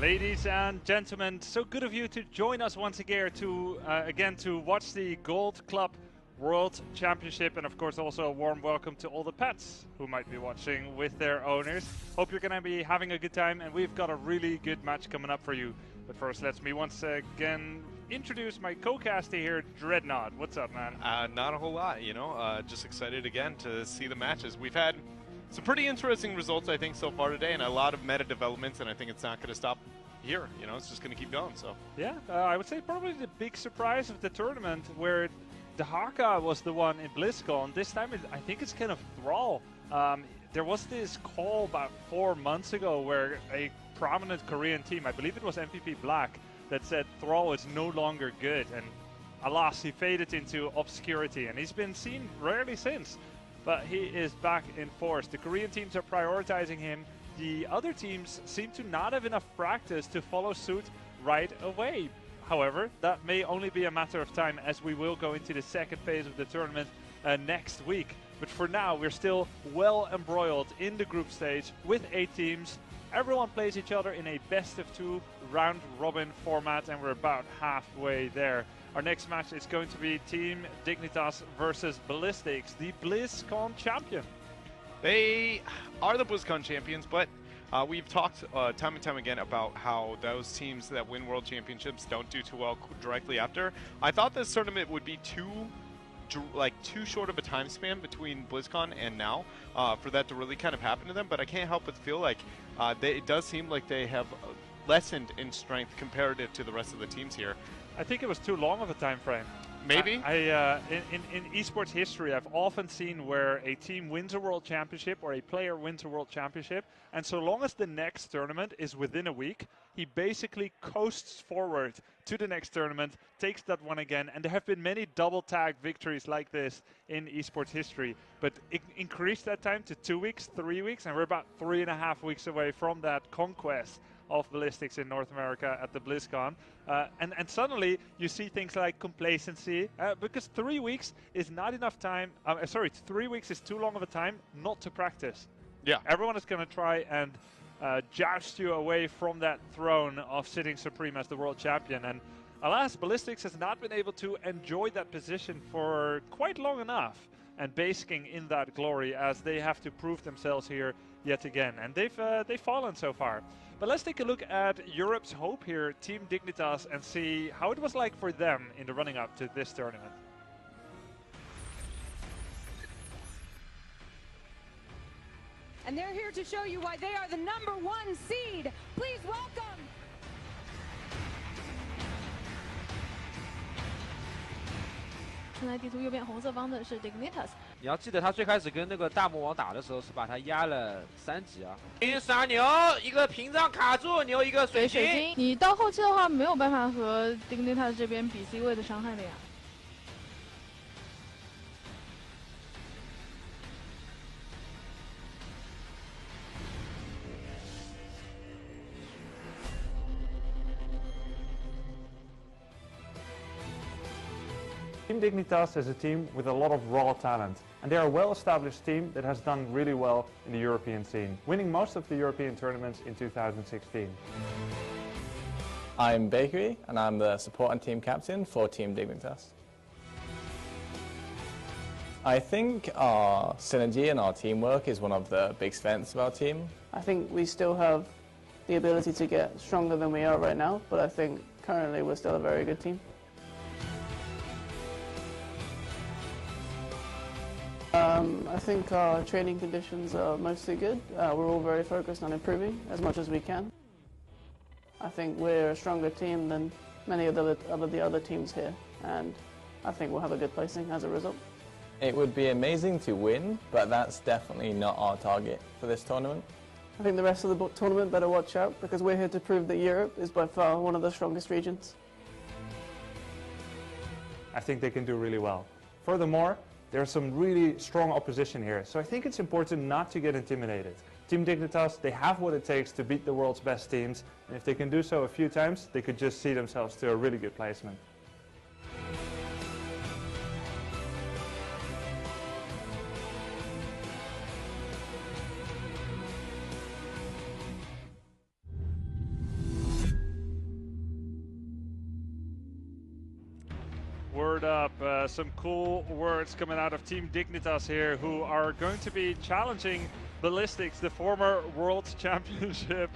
Ladies and gentlemen, so good of you to join us once again to watch the Gold Club World Championship, and of course also a warm welcome to all the pets who might be watching with their owners. Hope you're going to be having a good time, and we've got a really good match coming up for you. But first, let me once again introduce my co-caster here, Dreadnought. What's up, man? Not a whole lot, you know. Just excited again to see the matches. We've had some pretty interesting results, I think, so far today, and a lot of meta developments, and I think it's not going to stop here. You know, it's just going to keep going. So yeah, I would say probably the big surprise of the tournament, where the Haka was the one in BlizzCon. This time, I think it's kind of Thrall. There was this call about 4 months ago where a prominent Korean team, I believe it was MVP Black, that said Thrall is no longer good, and alas, he faded into obscurity, and he's been seen rarely since. But he is back in force. The Korean teams are prioritizing him. The other teams seem to not have enough practice to follow suit right away. However, that may only be a matter of time, as we will go into the second phase of the tournament next week. But for now, we're still well embroiled in the group stage with 8 teams. Everyone plays each other in a best-of-2 round-robin format, and we're about halfway there. Our next match is going to be Team Dignitas versus Ballistix, the BlizzCon champion. they are the BlizzCon champions, but we've talked time and time again about how those teams that win world championships don't do too well directly after. I thought this tournament would be too short of a time span between BlizzCon and now for that to really kind of happen to them, but I can't help but feel like it does seem like they have lessened in strength comparative to the rest of the teams here. I think it was too long of a time frame. Maybe. In esports history, I've often seen where a team wins a world championship or a player wins a world championship, and so long as the next tournament is within a week, he basically coasts forward to the next tournament, takes that one again, and there have been many double tag victories like this in esports history. But increase that time to 2 weeks, 3 weeks, and we're about 3.5 weeks away from that conquest of Ballistix in North America at the BlizzCon. And suddenly you see things like complacency, because 3 weeks is not enough time. 3 weeks is too long of a time not to practice. Yeah. Everyone is going to try and joust you away from that throne of sitting supreme as the world champion. And alas, Ballistix has not been able to enjoy that position for quite long enough, and basking in that glory as they have to prove themselves here yet again. And they've fallen so far. But let's take a look at Europe's hope here, Team Dignitas, and see how it was like for them in the running up to this tournament. And they're here to show you why they are the #1 seed. Please welcome. 现在地图右边红色方的是 Dignitas。你要记得，他最开始跟那个大魔王打的时候是把他压了3级啊。傻牛一个屏障卡住，牛一个水晶。你到后期的话没有办法和 Dignitas 这边比 C 位的伤害的呀。 Team Dignitas is a team with a lot of raw talent, and they are a well-established team that has done really well in the European scene, winning most of the European tournaments in 2016. I'm Bakery, and I'm the support and team captain for Team Dignitas. I think our synergy and our teamwork is one of the big strengths of our team. I think we still have the ability to get stronger than we are right now, but I think currently we're still a very good team. I think our training conditions are mostly good. We're all very focused on improving as much as we can. I think we're a stronger team than many of the other teams here, and I think we'll have a good placing as a result. It would be amazing to win, but that's definitely not our target for this tournament. I think the rest of the tournament better watch out, because we're here to prove that Europe is by far one of the strongest regions. I think they can do really well. Furthermore, there's some really strong opposition here, so I think it's important not to get intimidated. Team Dignitas, they have what it takes to beat the world's best teams, and if they can do so a few times, they could just see themselves to a really good placement. Word up. Some cool words coming out of Team Dignitas here, who are going to be challenging Ballistix, the former World Championship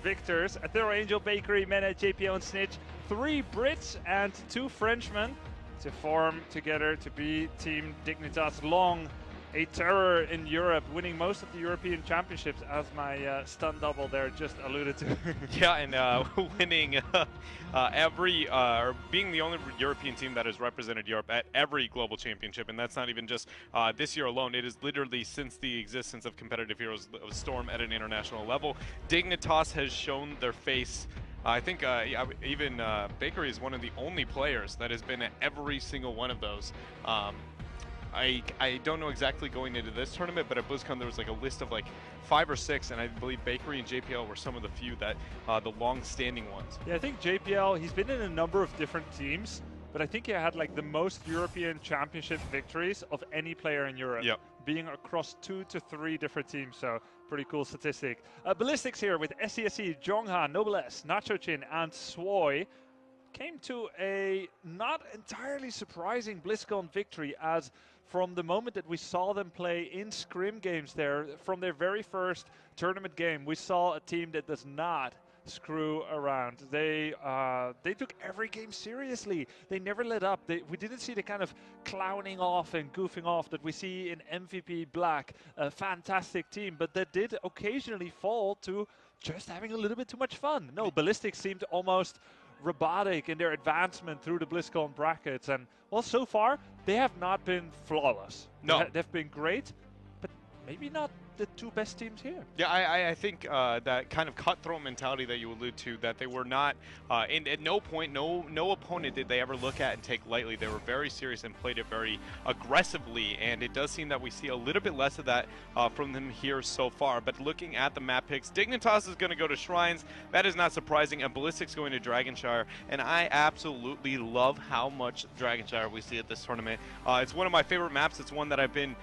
victors. Athero Angel, Bakery, Mene, JPL, and Snitch. 3 Brits and 2 Frenchmen to form together to be Team Dignitas. Long a terror in Europe, winning most of the European Championships, as my stun double there just alluded to. Yeah, and winning or being the only European team that has represented Europe at every global championship, and that's not even just this year alone. It is literally since the existence of competitive heroes of Storm at an international level. Dignitas has shown their face. I think even Bakery is one of the only players that has been at every single one of those. I don't know exactly going into this tournament, but at BlizzCon there was like a list of like 5 or 6, and I believe Bakery and JPL were some of the few that the long-standing ones. Yeah, I think JPL, he's been in a number of different teams, but I think he had like the most European Championship victories of any player in Europe, being across 2 to 3 different teams. So pretty cool statistic. Ballistix here with SCSC, Jongha, Noblesse, Nacho Chin, and Swoy came to a not entirely surprising BlizzCon victory, as from the moment that we saw them play in scrim games there, from their very first tournament game, we saw a team that does not screw around. They took every game seriously. They never let up. We didn't see the kind of clowning off and goofing off that we see in MVP Black, a fantastic team, but that did occasionally fall to just having a little bit too much fun. No, Ballistix seemed almost robotic in their advancement through the BlizzCon brackets, and well, so far they have not been flawless. No, they've been great, but maybe not the 2 best teams here. Yeah, I think that kind of cutthroat mentality that you allude to, that they were not, at no point, no opponent did they ever look at and take lightly. They were very serious and played it very aggressively, and it does seem that we see a little bit less of that from them here so far. But looking at the map picks, Dignitas is going to go to Shrines. That is not surprising, and Ballistix going to Dragonshire, and I absolutely love how much Dragonshire we see at this tournament. It's one of my favorite maps. It's one that I've been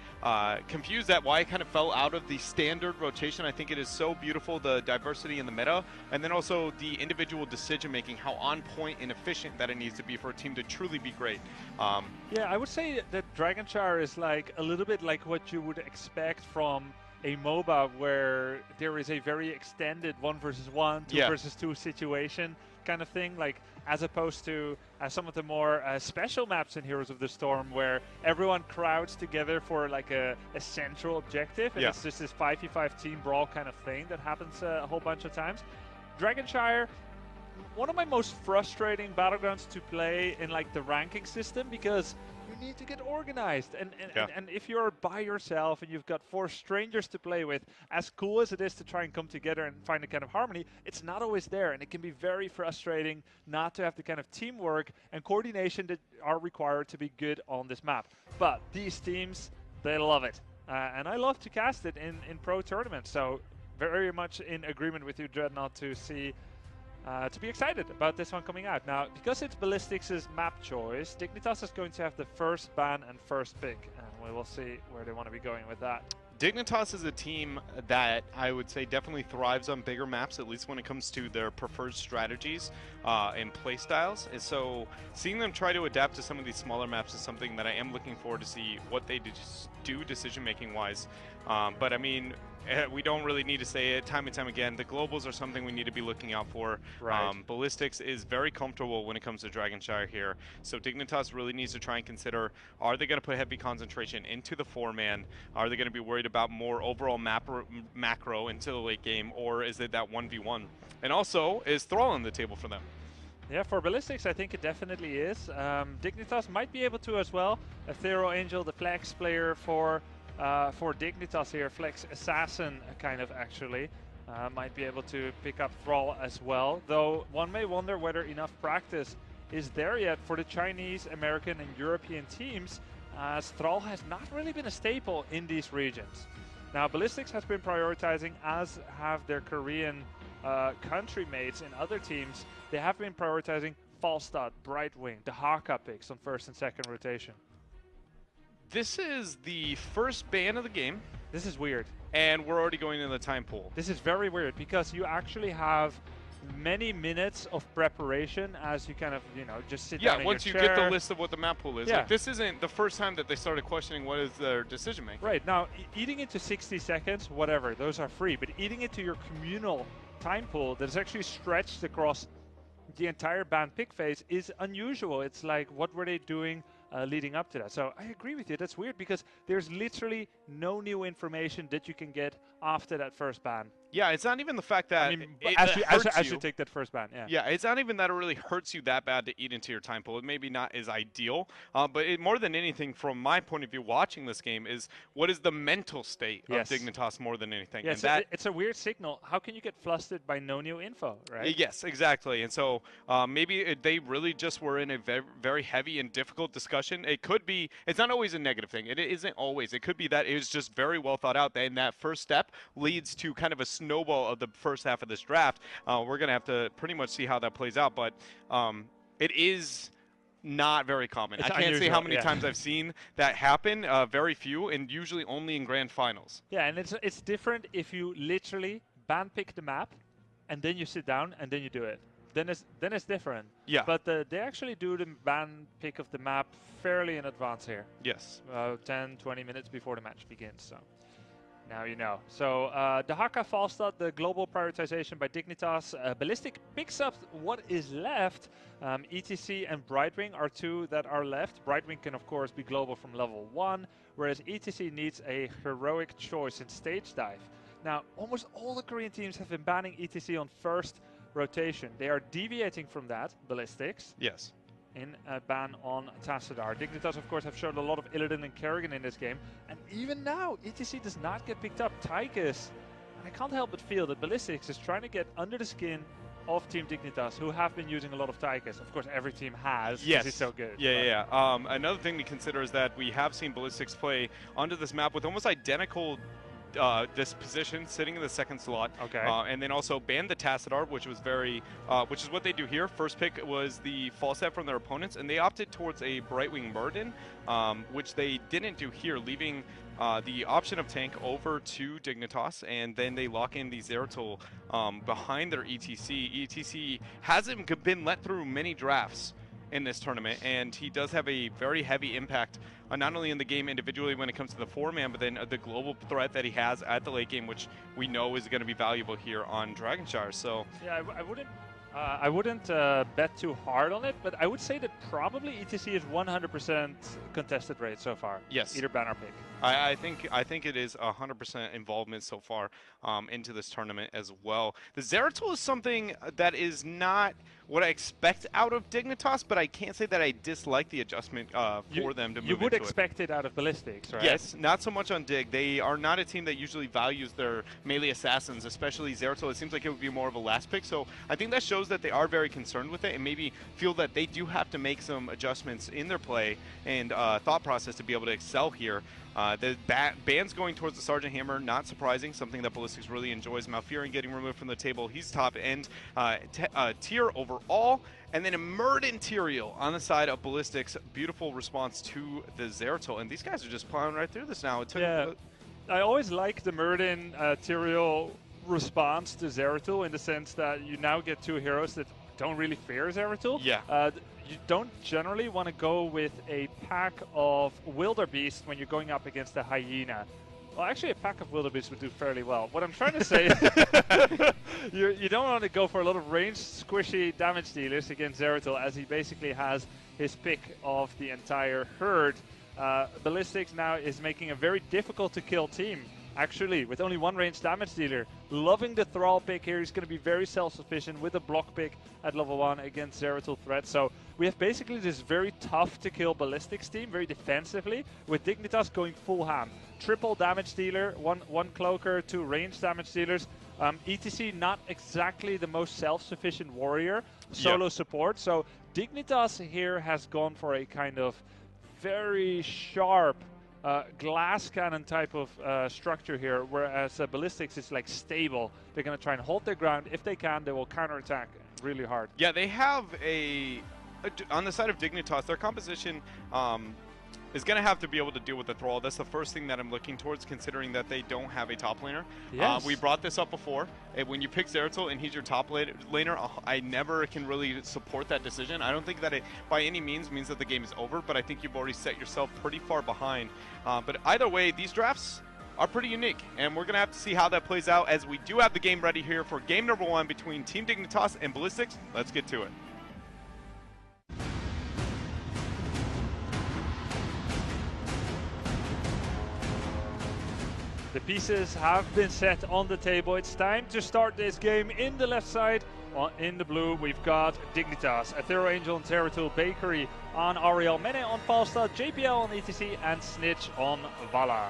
confused at why it kind of fell out of the standard rotation. I think it is so beautiful, the diversity in the meta, and then also the individual decision making, how on point and efficient that it needs to be for a team to truly be great. Yeah, I would say that Dragonshire is like a little bit like what you would expect from a MOBA, where there is a very extended 1 versus 1, 2 versus 2 situation kind of thing, like as opposed to some of the more special maps in Heroes of the Storm, where everyone crowds together for like a central objective, and it's just this 5v5 team brawl kind of thing that happens a whole bunch of times. Dragonshire, one of my most frustrating battlegrounds to play in like the ranking system, because you need to get organized, and if you're by yourself and you've got 4 strangers to play with, as cool as it is to try and come together and find a kind of harmony, it's not always there, and it can be very frustrating not to have the kind of teamwork and coordination that are required to be good on this map. But these teams, they love it, and I love to cast it in pro tournaments, so very much in agreement with you, Dreadnought, to see to be excited about this one coming out. Now, because it's Ballistix's map choice, Dignitas is going to have the first ban and first pick, and we will see where they want to be going with that. Dignitas is a team that I would say definitely thrives on bigger maps, at least when it comes to their preferred strategies and play styles. And so seeing them try to adapt to some of these smaller maps is something that I am looking forward to see what they do decision-making wise. But I mean, we don't really need to say it time and time again. The globals are something we need to be looking out for. Right. Ballistix is very comfortable when it comes to Dragonshire here. So Dignitas really needs to try and consider, are they going to put heavy concentration into the 4-man? Are they going to be worried about more overall macro into the late game? Or is it that 1v1? And also, is Thrall on the table for them? Yeah, for Ballistix, I think it definitely is. Dignitas might be able to as well. Athero Angel, the flex player for Dignitas here, flex assassin kind of actually, might be able to pick up Thrall as well, though one may wonder whether enough practice is there yet for the Chinese, American and European teams, as Thrall has not really been a staple in these regions. Now, Ballistix has been prioritizing, as have their Korean country mates in other teams. They have been prioritizing Falstad, Brightwing, the Haka picks on first and second rotation. This is the first ban of the game. This is weird. And we're already going into the time pool. This is very weird, because you actually have many minutes of preparation as you kind of, you know, just sit Yeah, down in once your you chair. get the list of what the map pool is. Yeah. Like, this isn't the first time that they started questioning what is their decision making. Right, now, eating into 60 seconds, whatever, those are free. But eating into your communal time pool that is actually stretched across the entire ban pick phase is unusual. It's like, what were they doing leading up to that? So I agree with you. That's weird because there's literally no new information that you can get after that first ban. Yeah, it's not even the fact that I mean, it as you take that first ban, yeah. Yeah, it's not even that it really hurts you that bad to eat into your time pool. It maybe not is ideal, but more than anything, from my point of view, watching this game is what is the mental state of Dignitas more than anything. Yeah, and it's a weird signal. How can you get flustered by no new info, right? Yes, exactly. And so maybe they really just were in a very, very heavy and difficult discussion. It could be, it's not always a negative thing. It isn't always. It could be that it was just very well thought out. And that first step leads to kind of a snowball of the first half of this draft. We're going to have to pretty much see how that plays out. But it is not very common. I can't say how many times I've seen that happen. Very few, and usually only in grand finals. Yeah, and it's different if you literally ban pick the map, and then you sit down and then you do it. Then it's different. Yeah. But they actually do the ban pick of the map fairly in advance here. Yes. 10, 20 minutes before the match begins. So now you know. So the Haka Falstad, the global prioritization by Dignitas. Ballistix picks up what is left. ETC and Brightwing are two that are left. Brightwing can, of course, be global from level 1, whereas ETC needs a heroic choice in stage dive. Now, almost all the Korean teams have been banning ETC on first rotation. They are deviating from that, Ballistix. Yes. In a ban on Tassadar. Dignitas, of course, have shown a lot of Illidan and Kerrigan in this game. And even now, ETC does not get picked up. Tychus, and I can't help but feel that Ballistix is trying to get under the skin of Team Dignitas, who have been using a lot of Tychus. Of course, every team has, because he's so good. Yeah. Another thing to consider is that we have seen Ballistix play onto this map with almost identical this position, sitting in the second slot. Okay. And then also ban the Tassadar, which was which is what they do here. First pick was the Falstad from their opponents, and they opted towards a Brightwing Murden, which they didn't do here, leaving the option of tank over to Dignitas, and then they lock in the Zeratul behind their ETC. ETC hasn't been let through many drafts in this tournament, and he does have a very heavy impact not only in the game individually when it comes to the 4-man, but then the global threat that he has at the late game, which we know is going to be valuable here on Dragonshire. So yeah, I wouldn't bet too hard on it, but I would say that probably ETC is 100% contested rate so far. Yes. Either ban or pick. I think it is 100% involvement so far into this tournament as well. The Zeratul is something that is not what I expect out of Dignitas, but I can't say that I dislike the adjustment for them to move into it. You would expect it out of Ballistix, right? Yes, not so much on Dig. They are not a team that usually values their melee assassins, especially Zeratul. It seems like it would be more of a last pick, so I think that shows that they are very concerned with it and maybe feel that they do have to make some adjustments in their play and thought process to be able to excel here. The ban's going towards the Sergeant Hammer, not surprising, something that Ballistix really enjoys. Malfurion getting removed from the table. He's top end tier overall. And then a Murden Tyrael on the side of Ballistix. Beautiful response to the Zeratul. And these guys are just plowing right through this now. I always like the Murden Tyrael response to Zeratul in the sense that you now get two heroes that don't really fear Zeratul. Yeah. You don't generally want to go with a pack of Wildebeest when you're going up against a Hyena. Well, actually, a pack of Wildebeest would do fairly well. What I'm trying to say is you don't want to go for a lot of ranged, squishy damage dealers against Zeratul, as he basically has his pick of the entire herd. Ballistix now is making a very difficult-to-kill team, actually, with only one ranged damage dealer. Loving the Thrall pick here. He's going to be very self-sufficient with a block pick at level 1 against Zeratul threat. So we have basically this very tough-to-kill Ballistix team, very defensively, with Dignitas going full ham. Triple damage dealer, one cloaker, 2 ranged damage dealers. ETC not exactly the most self-sufficient warrior, solo support. So Dignitas here has gone for a kind of very sharp glass cannon type of structure here, whereas Ballistix is like stable. They're going to try and hold their ground. If they can, they will counterattack really hard. Yeah, they have on the side of Dignitas, their composition is going to have to be able to deal with the Thrall. That's the first thing that I'm looking towards, considering that they don't have a top laner. Yes. We brought this up before. When you pick Zeratul and he's your top laner, I never can really support that decision. I don't think that it by any means that the game is over, but I think you've already set yourself pretty far behind. But either way, these drafts are pretty unique, and we're going to have to see how that plays out, as we do have the game ready here for game number 1 between Team Dignitas and Ballistix. Let's get to it. The pieces have been set on the table. It's time to start this game. In the left side, in the blue, we've got Dignitas, Aethero Angel and Zeratul, Bakery on Ariel, Mene on Falstad, JPL on ETC, and Snitch on Vala.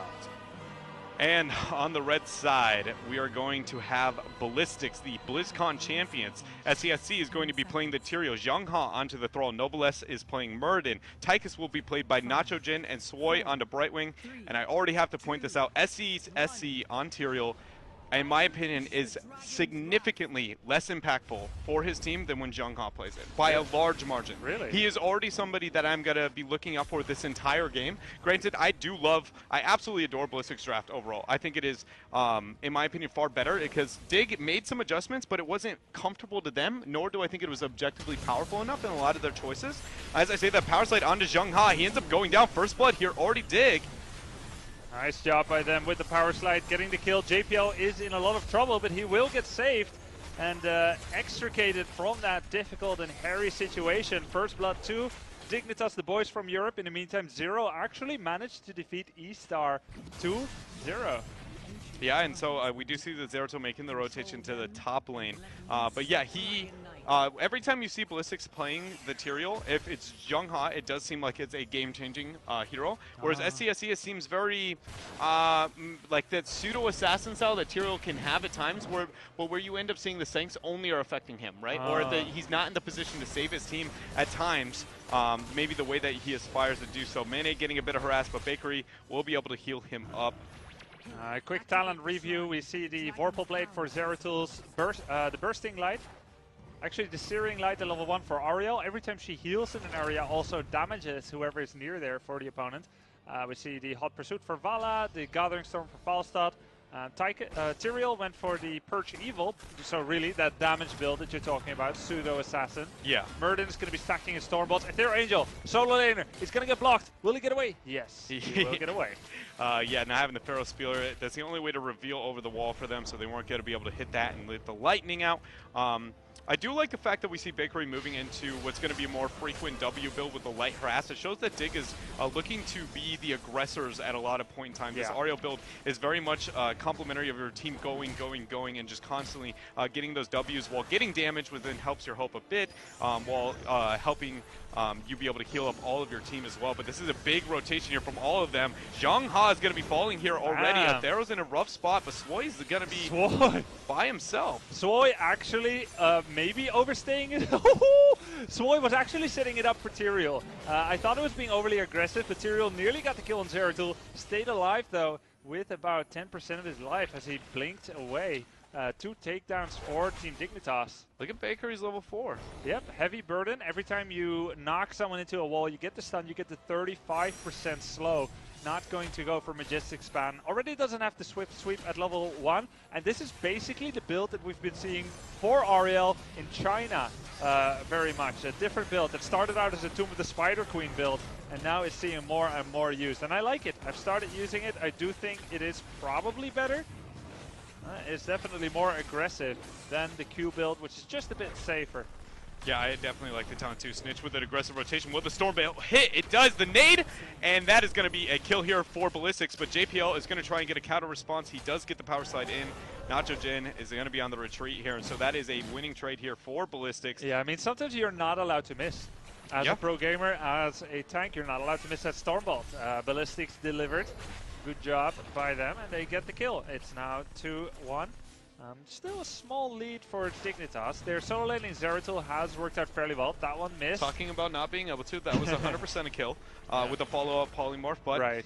And on the red side, we are going to have Ballistix, the BlizzCon champions. SCSC is going to be playing the Tyrael. Zhongha onto the Thrall. Noblesse is playing Muradin. Tychus will be played by Nacho Jin and Swoi onto Brightwing. And I already have to point this out. SC on Tyrael, in my opinion, is significantly less impactful for his team than when Zhongha plays it, by a large margin. Really? He is already somebody that I'm going to be looking out for this entire game. Granted, I absolutely adore Ballistix draft overall. I think it is, in my opinion, far better, because Dig made some adjustments, but it wasn't comfortable to them, nor do I think it was objectively powerful enough in a lot of their choices. As I say, that power slide onto Zhongha, he ends up going down. First blood here, already Dig. Nice job by them with the power slide, getting the kill. JPL is in a lot of trouble, but he will get saved and extricated from that difficult and hairy situation. First blood to Dignitas, the boys from Europe. In the meantime, Zero actually managed to defeat E-Star 2-0. Yeah, and so we do see the Zeratul making the rotation to the top lane. But yeah, every time you see Ballistix playing the Tyrael, if it's Zhongha, it does seem like it's a game-changing hero. Whereas SCSE, it seems very like that pseudo-assassin style that Tyrael can have at times, where you end up seeing the Saints only are affecting him, right? Or he's not in the position to save his team at times. Maybe the way that he aspires to do so. Mene getting a bit of harass, but Bakery will be able to heal him up. Quick talent review. We see the Vorpal Blade for Zeratul's the Bursting Light. Actually, the Searing Light at level 1 for Ariel. Every time she heals in an area, also damages whoever is near there for the opponent. We see the Hot Pursuit for Vala, the Gathering Storm for Falstad. Tyrael went for the Purge Evil, so really that damage build that you're talking about, Pseudo Assassin. Yeah. Muradin is going to be stacking his Stormbolts. Aethero Angel, solo laner, he's going to get blocked. Will he get away? Yes, he will get away. Yeah, now having the Pharaoh Spealer, that's the only way to reveal over the wall for them, so they weren't going to be able to hit that and let the lightning out. I do like the fact that we see Bakery moving into what's going to be a more frequent W build with the light harass. It shows that Dig is looking to be the aggressors at a lot of point in time. This Ariel build is very much complementary of your team going, and just constantly getting those Ws while getting damage, which then helps your hope a bit, while helping you be able to heal up all of your team as well. But this is a big rotation here from all of them. Zhongha is going to be falling here already. Athero's in a rough spot, but Swoi is going to be by himself. Swoi actually maybe overstaying it. Swoi was actually setting it up for Tyrael. I thought it was being overly aggressive, but Tyrael nearly got the kill on Zeratul. Stayed alive though with about 10% of his life as he blinked away. 2 takedowns for Team Dignitas. Look at Bakery's level 4. Yep, heavy burden. Every time you knock someone into a wall, you get the stun, you get the 35% slow. Not going to go for Majestic Span. Already doesn't have the Swift Sweep at level 1. And this is basically the build that we've been seeing for Ariel in China very much. A different build that started out as a Tomb of the Spider Queen build, and now it's seeing more and more used. And I like it. I've started using it. I do think it is probably better. It's definitely more aggressive than the Q build, which is just a bit safer. Yeah, I definitely like the talent too. Snitch with an aggressive rotation. Will the Stormbolt hit? It does. The nade, and that is going to be a kill here for Ballistix, but JPL is going to try and get a counter response. He does get the power slide in. Nacho Jin is going to be on the retreat here, and so that is a winning trade here for Ballistix. Yeah, I mean, sometimes you're not allowed to miss. As a pro gamer, as a tank, you're not allowed to miss that Stormbolt. Ballistix delivered. Good job by them, and they get the kill. It's now 2-1. Still a small lead for Dignitas. Their solo laning Zeratul has worked out fairly well. That one missed. Talking about not being able to, that was 100% a kill with a follow-up polymorph. But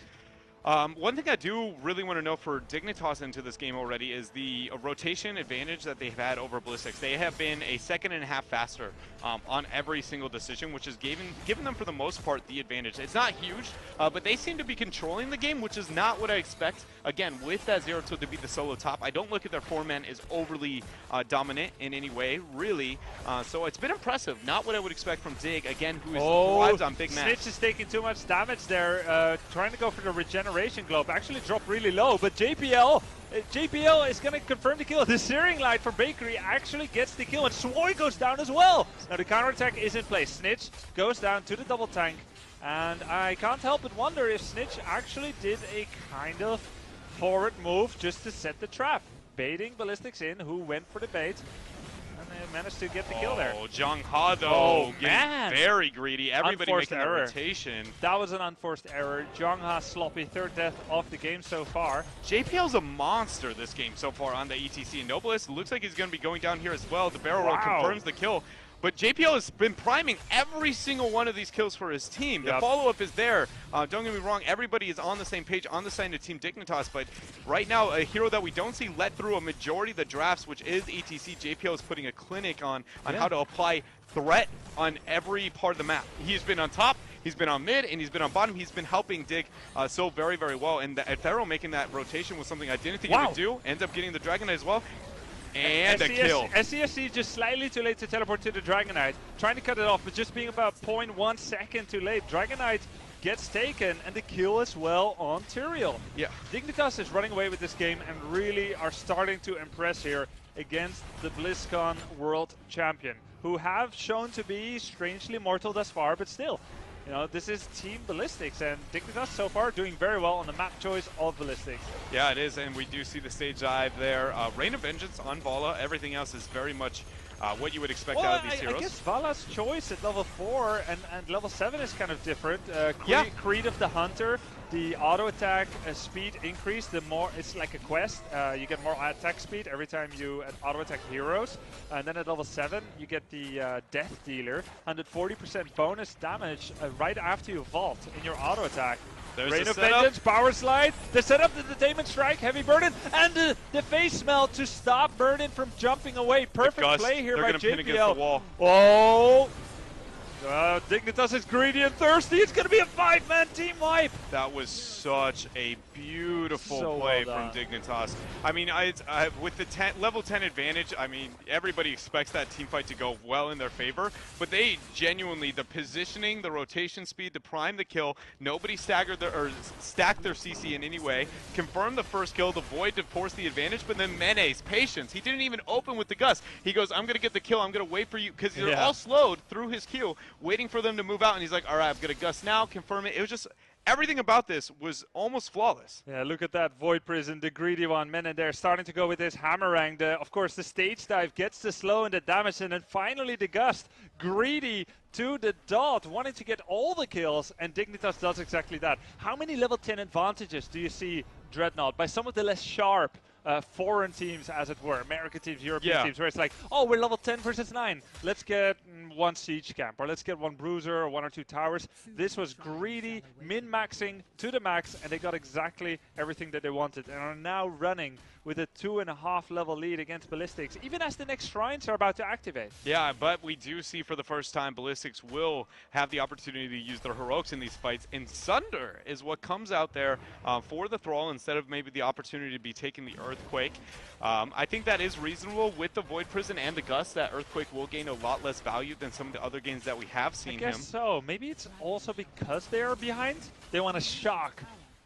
One thing I do really want to know for Dignitas into this game already is the rotation advantage that they've had over Ballistix. They have been a second and a half faster on every single decision, which has given them, for the most part, the advantage. It's not huge, but they seem to be controlling the game, which is not what I expect. Again, with that 0-2 to beat the solo top, I don't look at their 4-man as overly dominant in any way, really. So it's been impressive. Not what I would expect from Dig, again, who thrives on big maps. Snitch is taking too much damage there, trying to go for the regeneration globe. Actually dropped really low, but JPL is going to confirm the kill. The Searing Light from Bakery actually gets the kill, and Swoy goes down as well. Now the counterattack is in place. Snitch goes down to the double tank, and I can't help but wonder if Snitch actually did a kind of forward move just to set the trap, baiting Ballistix in, who went for the bait. And they managed to get the kill there. Oh, Jongha though, man, very greedy. Everybody unforced making error. a rotation. That was an unforced error. Jongha sloppy, third death of the game so far. JPL's a monster this game so far on the ETC. And Noblest looks like he's going to be going down here as well. The barrel roll confirms the kill. But JPL has been priming every single one of these kills for his team. The follow-up is there. Don't get me wrong, everybody is on the same page, on the side of Team Dignitas, but right now, a hero that we don't see let through a majority of the drafts, which is ETC, JPL is putting a clinic on how to apply threat on every part of the map. He's been on top, he's been on mid, and he's been on bottom. He's been helping Dig so very, very well. And Ethereal making that rotation was something I didn't think he would do. Ends up getting the Dragon Knight as well. And a kill. SCSC just slightly too late to teleport to the Dragon Knight. Trying to cut it off, but just being about 0.1 second too late. Dragon Knight gets taken, and the kill as well on Tyrael. Yeah. Dignitas is running away with this game and really are starting to impress here against the BlizzCon World Champion, who have shown to be strangely mortal thus far, but still. You know, this is Team Ballistix, and Dignitas so far doing very well on the map choice of Ballistix. Yeah, it is, and we do see the stage dive there. Reign of Vengeance on Vala. Everything else is very much what you would expect out of these heroes. I guess Vala's choice at level 4 and level 7 is kind of different. Creed of the Hunter, the auto attack speed increase, the more it's like a quest. You get more attack speed every time you auto attack heroes. And then at level 7, you get the Death Dealer, 140% bonus damage right after you vault in your auto attack. Reign of Vengeance, Power Slide, the setup, the Detainment Strike, Heavy Burden, and the Face Melt to stop Burden from jumping away. Perfect play here by JPL. Pin against the wall. Oh! Dignitas is greedy and thirsty. It's going to be a 5-man team wipe. That was such a beautiful play from Dignitas. I mean, with the level 10 advantage, I mean, everybody expects that team fight to go well in their favor, but they genuinely, the positioning, the rotation speed, the prime, the kill, nobody stacked their CC in any way, confirmed the first kill, the Void to force the advantage, but then Mene's patience. He didn't even open with the Gust. He goes, I'm going to get the kill, I'm going to wait for you, because they're all slowed through his Q, waiting for them to move out, and he's like, all right, I'm going to Gust now, confirm it. It was just, everything about this was almost flawless. Yeah, look at that Void Prison, the greedy one. Menen there starting to go with his Hammerang. Of course, the stage dive gets the slow and the damage, and then finally the Gust. Greedy to the dot, wanting to get all the kills, and Dignitas does exactly that. How many level 10 advantages do you see Dreadnought by some of the less sharp foreign teams, as it were, American teams, European teams, where it's like, oh, we're level 10 versus 9. Let's get one siege camp, or let's get one bruiser, or 1 or 2 towers. This was greedy, min-maxing to the max, and they got exactly everything that they wanted, and are now running with a 2.5 level lead against Ballistix, even as the next shrines are about to activate. Yeah, but we do see for the first time Ballistix will have the opportunity to use their heroics in these fights, and Sunder is what comes out there for the Thrall instead of maybe the opportunity to be taking the Earthquake. I think that is reasonable with the Void Prison and the Gust. That Earthquake will gain a lot less value than some of the other games that we have seen him. I guess so. Maybe it's also because they are behind. They want to shock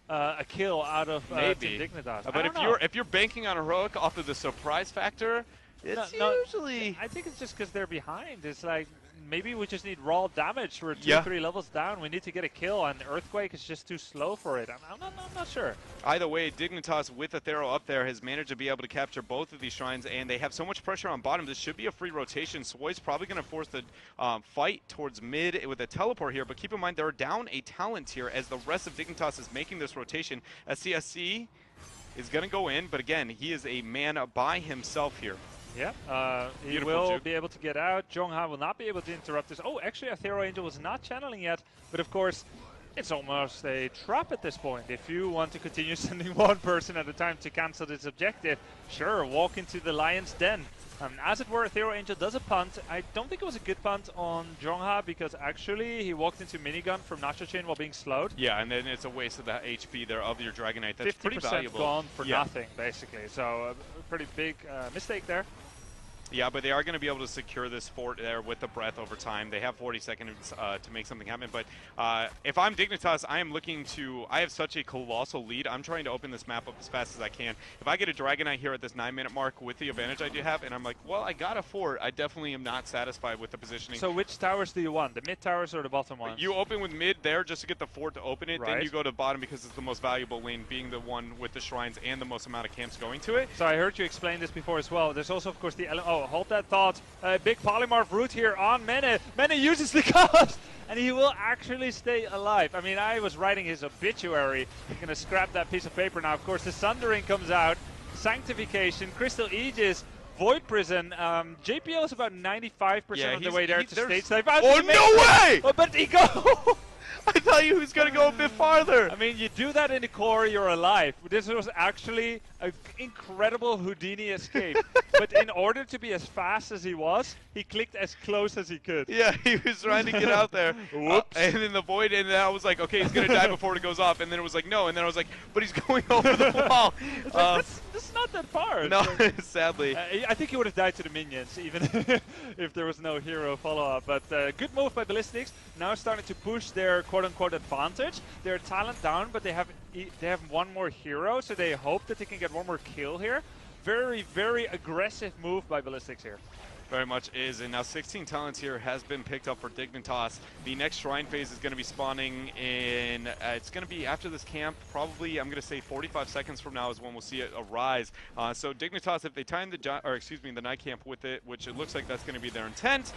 a kill out of Team Dignitas. But if you're banking on a heroic off of the surprise factor, it's usually. I think it's just because they're behind. It's like maybe we just need raw damage. We're 2 or 3 levels down. We need to get a kill, and Earthquake is just too slow for it. I'm not sure. Either way, Dignitas with Ethereal up there has managed to be able to capture both of these shrines, and they have so much pressure on bottom. This should be a free rotation. Swoy's probably going to force the fight towards mid with a teleport here, but keep in mind they're down a talent here as the rest of Dignitas is making this rotation. SCSC is going to go in, but again, he is a man by himself here. Yeah, he will be able to get out. Jongha will not be able to interrupt this. Oh, actually, Aethero Angel was not channeling yet, but of course, It's almost a trap at this point. If you want to continue sending one person at a time to cancel this objective, sure, walk into the lion's den. As it were, Ethereal Angel does a punt. I don't think it was a good punt on Jongha because actually he walked into minigun from Nacho Chain while being slowed. Yeah, and then it's a waste of the HP there of your Dragon Knight. That's pretty 50% valuable. gone for nothing, basically. So a pretty big mistake there. Yeah, but they are going to be able to secure this fort there with the breath over time. They have 40 seconds to make something happen. But if I'm Dignitas, I am looking to... I have such a colossal lead. I'm trying to open this map up as fast as I can. If I get a Dragon Knight here at this 9-minute mark with the advantage I do have, and I'm like, well, I got a fort, I definitely am not satisfied with the positioning. So which towers do you want? The mid towers or the bottom ones? You open with mid there just to get the fort to open it. Right. Then you go to bottom because it's the most valuable lane, being the one with the shrines and the most amount of camps going to it. So I heard you explain this before as well. There's also, of course, the... Oh, hold that thought. Big polymorph route here on Mene. Mene uses the cost, and he will actually stay alive. I mean, I was writing his obituary. He's going to scrap that piece of paper now. Of course, the Sundering comes out. Sanctification, Crystal Aegis, Void Prison. JPL is about 95% of the way there to stage save. Oh, no way! Oh, but he go! I thought he was going to go a bit farther. I mean, you do that in the core, you're alive. This was actually an incredible Houdini escape. But in order to be as fast as he was, he clicked as close as he could. Yeah, he was trying to get out there. Whoops. And then the void, and then I was like, okay, he's going to die before it goes off. And then it was like, no. And then I was like, but he's going over the wall. That's not that far. No, sadly. I think he would have died to the minions, even if there was no hero follow-up. But good move by Ballistix. Now starting to push their quote-unquote advantage. Their talent down, but they have one more hero, so they hope that they can get one more kill here. Very, very aggressive move by Ballistix here. Very much is, and now 16 talents here has been picked up for Dignitas. The next shrine phase is going to be spawning in, it's going to be after this camp, probably, I'm going to say 45 seconds from now is when we'll see it arise. So Dignitas, if they time the night camp with it, which it looks like that's going to be their intent,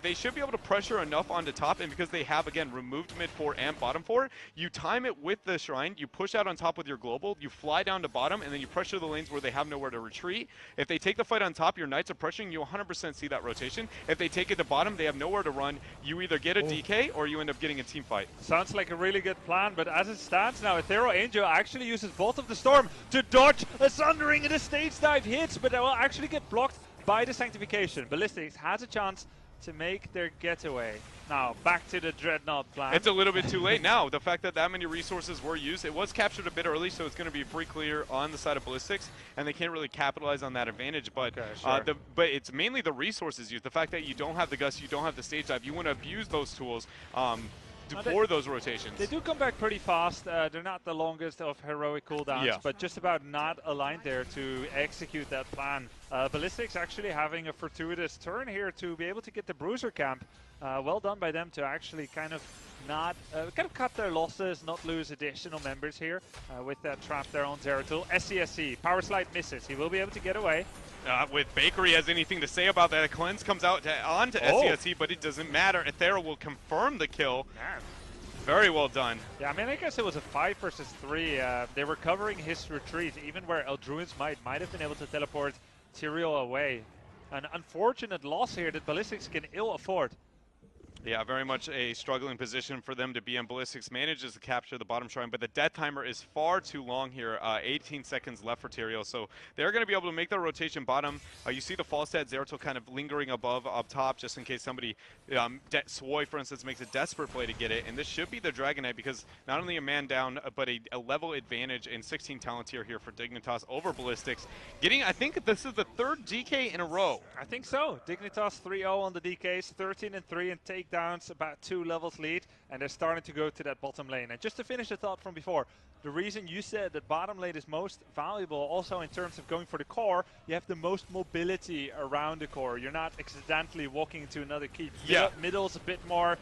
they should be able to pressure enough onto top, and because they have, again, removed mid 4 and bottom 4, you time it with the shrine, you push out on top with your global, you fly down to bottom, and then you pressure the lanes where they have nowhere to retreat. If they take the fight on top, your knights are pressuring, you 100% see that rotation. If they take it to bottom, they have nowhere to run. You either get a DK or you end up getting a team fight. Sounds like a really good plan, but as it stands now, Ethereal Angel actually uses Bolt of the Storm to dodge a Sundering, and the stage dive hits, but they will actually get blocked by the Sanctification. Ballistix has a chance to make their getaway. Now, back to the Dreadnought plan. It's a little bit too late now. The fact that many resources were used, it was captured a bit early, so it's going to be free clear on the side of Ballistix, and they can't really capitalize on that advantage. But okay, sure. But it's mainly the resources used. The fact that you don't have the Gust, you don't have the stage dive, you want to abuse those tools for those rotations. They do come back pretty fast. They're not the longest of heroic cooldowns, but just about not aligned there to execute that plan. Ballistix actually having a fortuitous turn here to be able to get the Bruiser camp. Well done by them to actually kind of cut their losses, not lose additional members here with that trap there on Zeratul. SCSC, Power Slide misses. He will be able to get away. With Bakery has anything to say about that, a cleanse comes out onto SCSC, but it doesn't matter. Ethereal will confirm the kill. Man. Very well done. Yeah, I mean, I guess it was a 5 versus 3. They were covering his retreat, even where Eldruin's might have been able to teleport Tyrael away. An unfortunate loss here that Ballistix can ill afford. Yeah, very much a struggling position for them to be in. Ballistix manages to capture the bottom shrine, but the death timer is far too long here. 18 seconds left for Tyrael, so they're going to be able to make their rotation bottom. You see the Falstad Zeratul kind of lingering up top, just in case somebody, Swoy, for instance, makes a desperate play to get it. And this should be the Dragon Knight, because not only a man down, but a level advantage in 16 talent tier here for Dignitas over Ballistix. I think this is the 3rd DK in a row. I think so. Dignitas 3-0 on the DKs, 13-3 in takedowns, about 2 levels lead, and they're starting to go to that bottom lane. And just to finish the thought from before, the reason you said that bottom lane is most valuable also in terms of going for the core, you have the most mobility around the core. You're not accidentally walking into another keep. Yeah. Middle's a bit more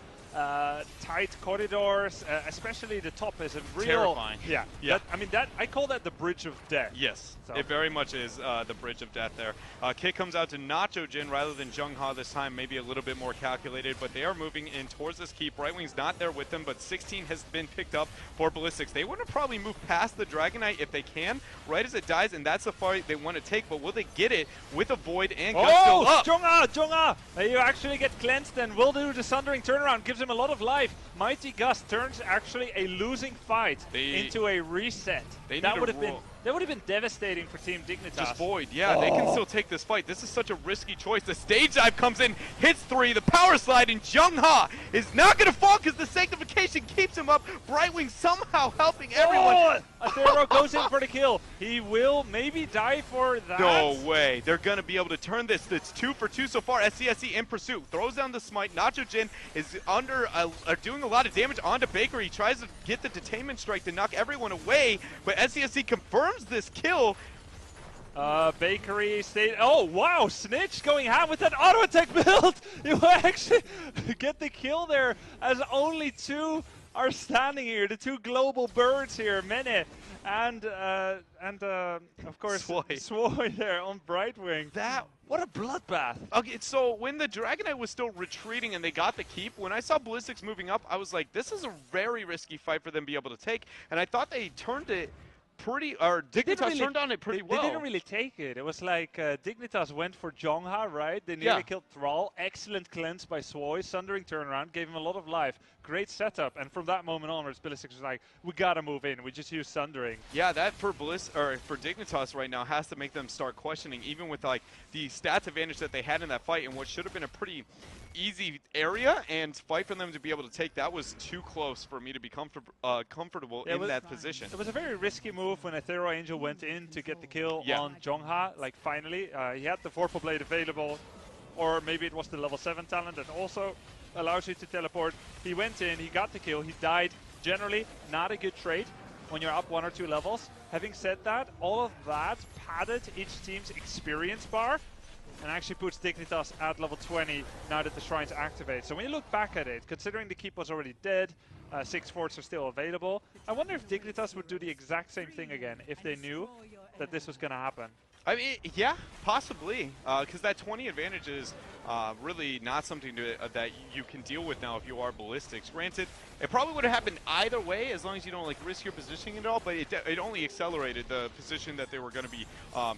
tight corridors, especially the top is a real... Terrifying. Yeah. Yeah. I mean, I call that the bridge of death. Yes, so. It very much is the bridge of death there. Kick comes out to Nacho Jin rather than Jungha this time, maybe a little bit more calculated, but they are moving in towards this keep. Right Wing's not there with them, but 16 has been picked up for Ballistix. They want to probably move past the Dragon Knight if they can, right as it dies, and that's the fight they want to take, but will they get it with a Void and Gust still up? Jongha! You actually get cleansed and will do the Sundering turnaround, gives him a lot of life. Mighty Gust turns actually a losing fight into a reset. That would have been devastating for Team Dignitas. Just Void, yeah, they can still take this fight. This is such a risky choice. The stage dive comes in, hits 3, the power slide, and Jungha is not going to fall because the sanctification keeps him up. Brightwing somehow helping everyone. Athero goes in for the kill. He will maybe die for that. No way. They're going to be able to turn this. It's 2 for 2 so far. SCSC in pursuit. Throws down the smite. Nacho Jin is doing a lot of damage onto Baker. He tries to get the detainment strike to knock everyone away, but SCSC confirms this kill. Bakery stayed. Oh wow, Snitch going ham with that auto attack build. You actually get the kill there, as only 2 are standing here. The 2 global birds here, Mene and of course Swoy there on Brightwing. What a bloodbath. Okay, so when the Dragonite was still retreating and they got the keep, when I saw Ballistix moving up, I was like, this is a very risky fight for them to be able to take. And I thought they turned it Dignitas turned on it pretty well. They didn't really take it. It was like Dignitas went for Jongha, right? They nearly killed Thrall. Excellent cleanse by Swoy. Sundering turnaround. Gave him a lot of life. Great setup. And from that moment onwards, Ballistix was like, we got to move in. We just use Sundering. Yeah, that for Dignitas right now has to make them start questioning, even with like the stats advantage that they had in that fight and what should have been a pretty easy area and fight for them to be able to take. That was too close for me to be comfortable in that position. It was a very risky move when Athero Angel went in to get the kill on Jongha. Like finally, he had the Vorpal Blade available, or maybe it was the level 7 talent that also allows you to teleport. He went in, he got the kill, he died. Generally, not a good trade when you're up 1 or 2 levels. Having said that, all of that padded each team's experience bar, and actually puts Dignitas at level 20 now that the shrines activate. So when you look back at it, considering the keep was already dead, 6 forts are still available, I wonder if Dignitas would do the exact same thing again if they knew that this was going to happen. I mean, yeah, possibly, because that 20 advantage is really not something that you can deal with now if you are Ballistix. Granted, it probably would have happened either way as long as you don't like risk your positioning at all, but it only accelerated the position that they were going to be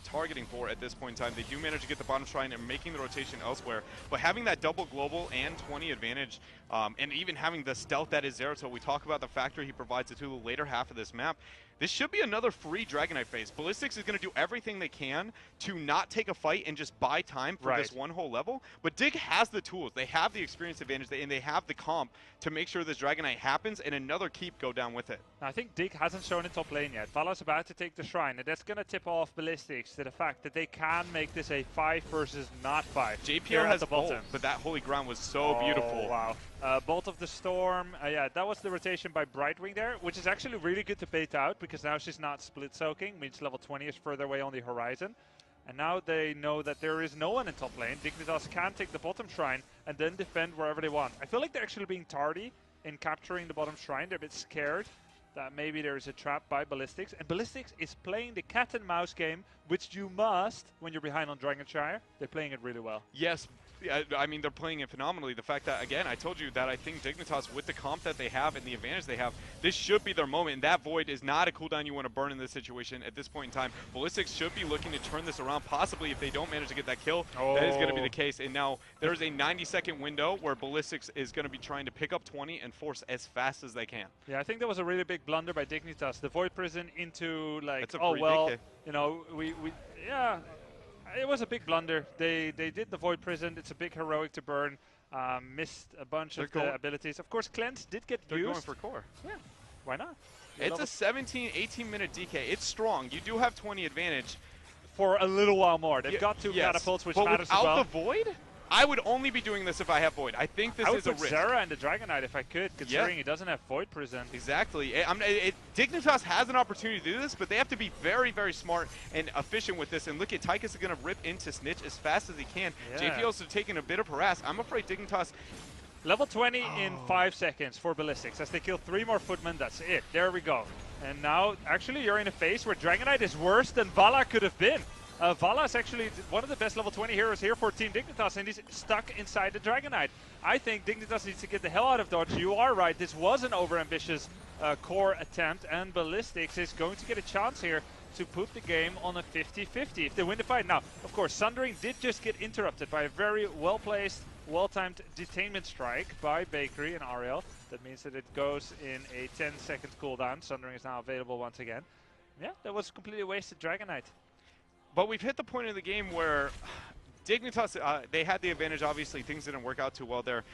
targeting for at this point in time. They do manage to get the bottom shrine and making the rotation elsewhere, but having that double global and 20 advantage, and even having the stealth that is Zeratul, we talk about the factor he provides to the later half of this map. This should be another free Dragonite phase. Ballistix is going to do everything they can to not take a fight and just buy time for this one whole level. But Dig has the tools. They have the experience advantage, and they have the comp to make sure this Dragonite happens and another keep go down with it. I think Dig hasn't shown in top lane yet. Vala's about to take the shrine, and that's going to tip off Ballistix to the fact that they can make this a 5 versus not 5. JPL has the bottom, but that Holy Ground was so beautiful. Wow. Bolt of the Storm, yeah, that was the rotation by Brightwing there, which is actually really good to bait out, because now she's not split soaking, means level 20 is further away on the horizon. And now they know that there is no one in top lane. Dignitas can take the bottom shrine and then defend wherever they want. I feel like they're actually being tardy in capturing the bottom shrine. They're a bit scared that maybe there is a trap by Ballistix. And Ballistix is playing the cat and mouse game, which you must when you're behind on Dragonshire. They're playing it really well. Yes. I mean, they're playing it phenomenally. The fact that, again, I told you that I think Dignitas, with the comp that they have and the advantage they have, this should be their moment. And that Void is not a cooldown you want to burn in this situation at this point in time. Ballistix should be looking to turn this around. Possibly, if they don't manage to get that kill, that is going to be the case. And now there's a 90-second window where Ballistix is going to be trying to pick up 20 and force as fast as they can. Yeah, I think that was a really big blunder by Dignitas. The Void Prison into, like, you know, yeah. It was a big blunder. They did the Void Prison. It's a big heroic to burn. Missed a bunch of the abilities. Of course, Cleanse did get used. They're going for core. Yeah, why not? It's a 17, 18-minute DK. It's strong. You do have 20 advantage. For a little while more. They've got 2 catapults, which matters as well. Without the Void? I would only be doing this if I have Void. I think this is a risk. I would put Zera and the Dragonite if I could, considering he doesn't have Void Prison. Exactly. Dignitas has an opportunity to do this, but they have to be very, very smart and efficient with this. And look at Tychus is going to rip into Snitch as fast as he can. Yeah. JPL's taking a bit of harass. I'm afraid Dignitas... Level 20 in 5 seconds for Ballistix. As they kill 3 more footmen, that's it. There we go. And now, actually, you're in a phase where Dragonite is worse than Vala could have been. Vala is actually one of the best level 20 heroes here for Team Dignitas, and he's stuck inside the Dragonite. I think Dignitas needs to get the hell out of dodge. You are right, this was an overambitious core attempt, and Ballistix is going to get a chance here to put the game on a 50-50 if they win the fight. Now, of course, Sundering did just get interrupted by a very well-placed well-timed detainment strike by Bakery and Ariel. That means that it goes in a 10-second cooldown. Sundering is now available once again. Yeah, that was completely wasted Dragon Knight. But we've hit the point in the game where Dignitas, they had the advantage, obviously. Things didn't work out too well there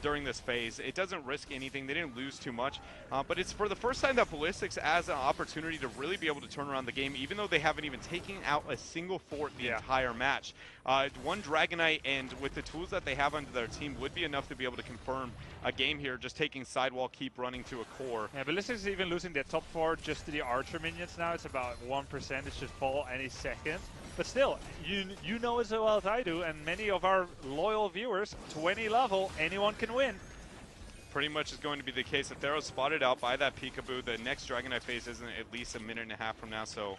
during this phase. It doesn't risk anything. They didn't lose too much. But it's for the first time that Ballistix has an opportunity to really be able to turn around the game, even though they haven't even taken out a single fort the entire match. One Dragon Knight, and with the tools that they have under their team, would be enough to be able to confirm a game here, just taking sidewall, keep running to a core. Yeah, Ballistix is even losing their top 4 just to the Archer minions now. It's about 1%. It should fall any second. But still, you know as well as I do, and many of our loyal viewers, 20 level, anyone can win. Pretty much is going to be the case. If Thero's spotted out by that peekaboo, the next Dragon Knight phase isn't at least a minute and a half from now, so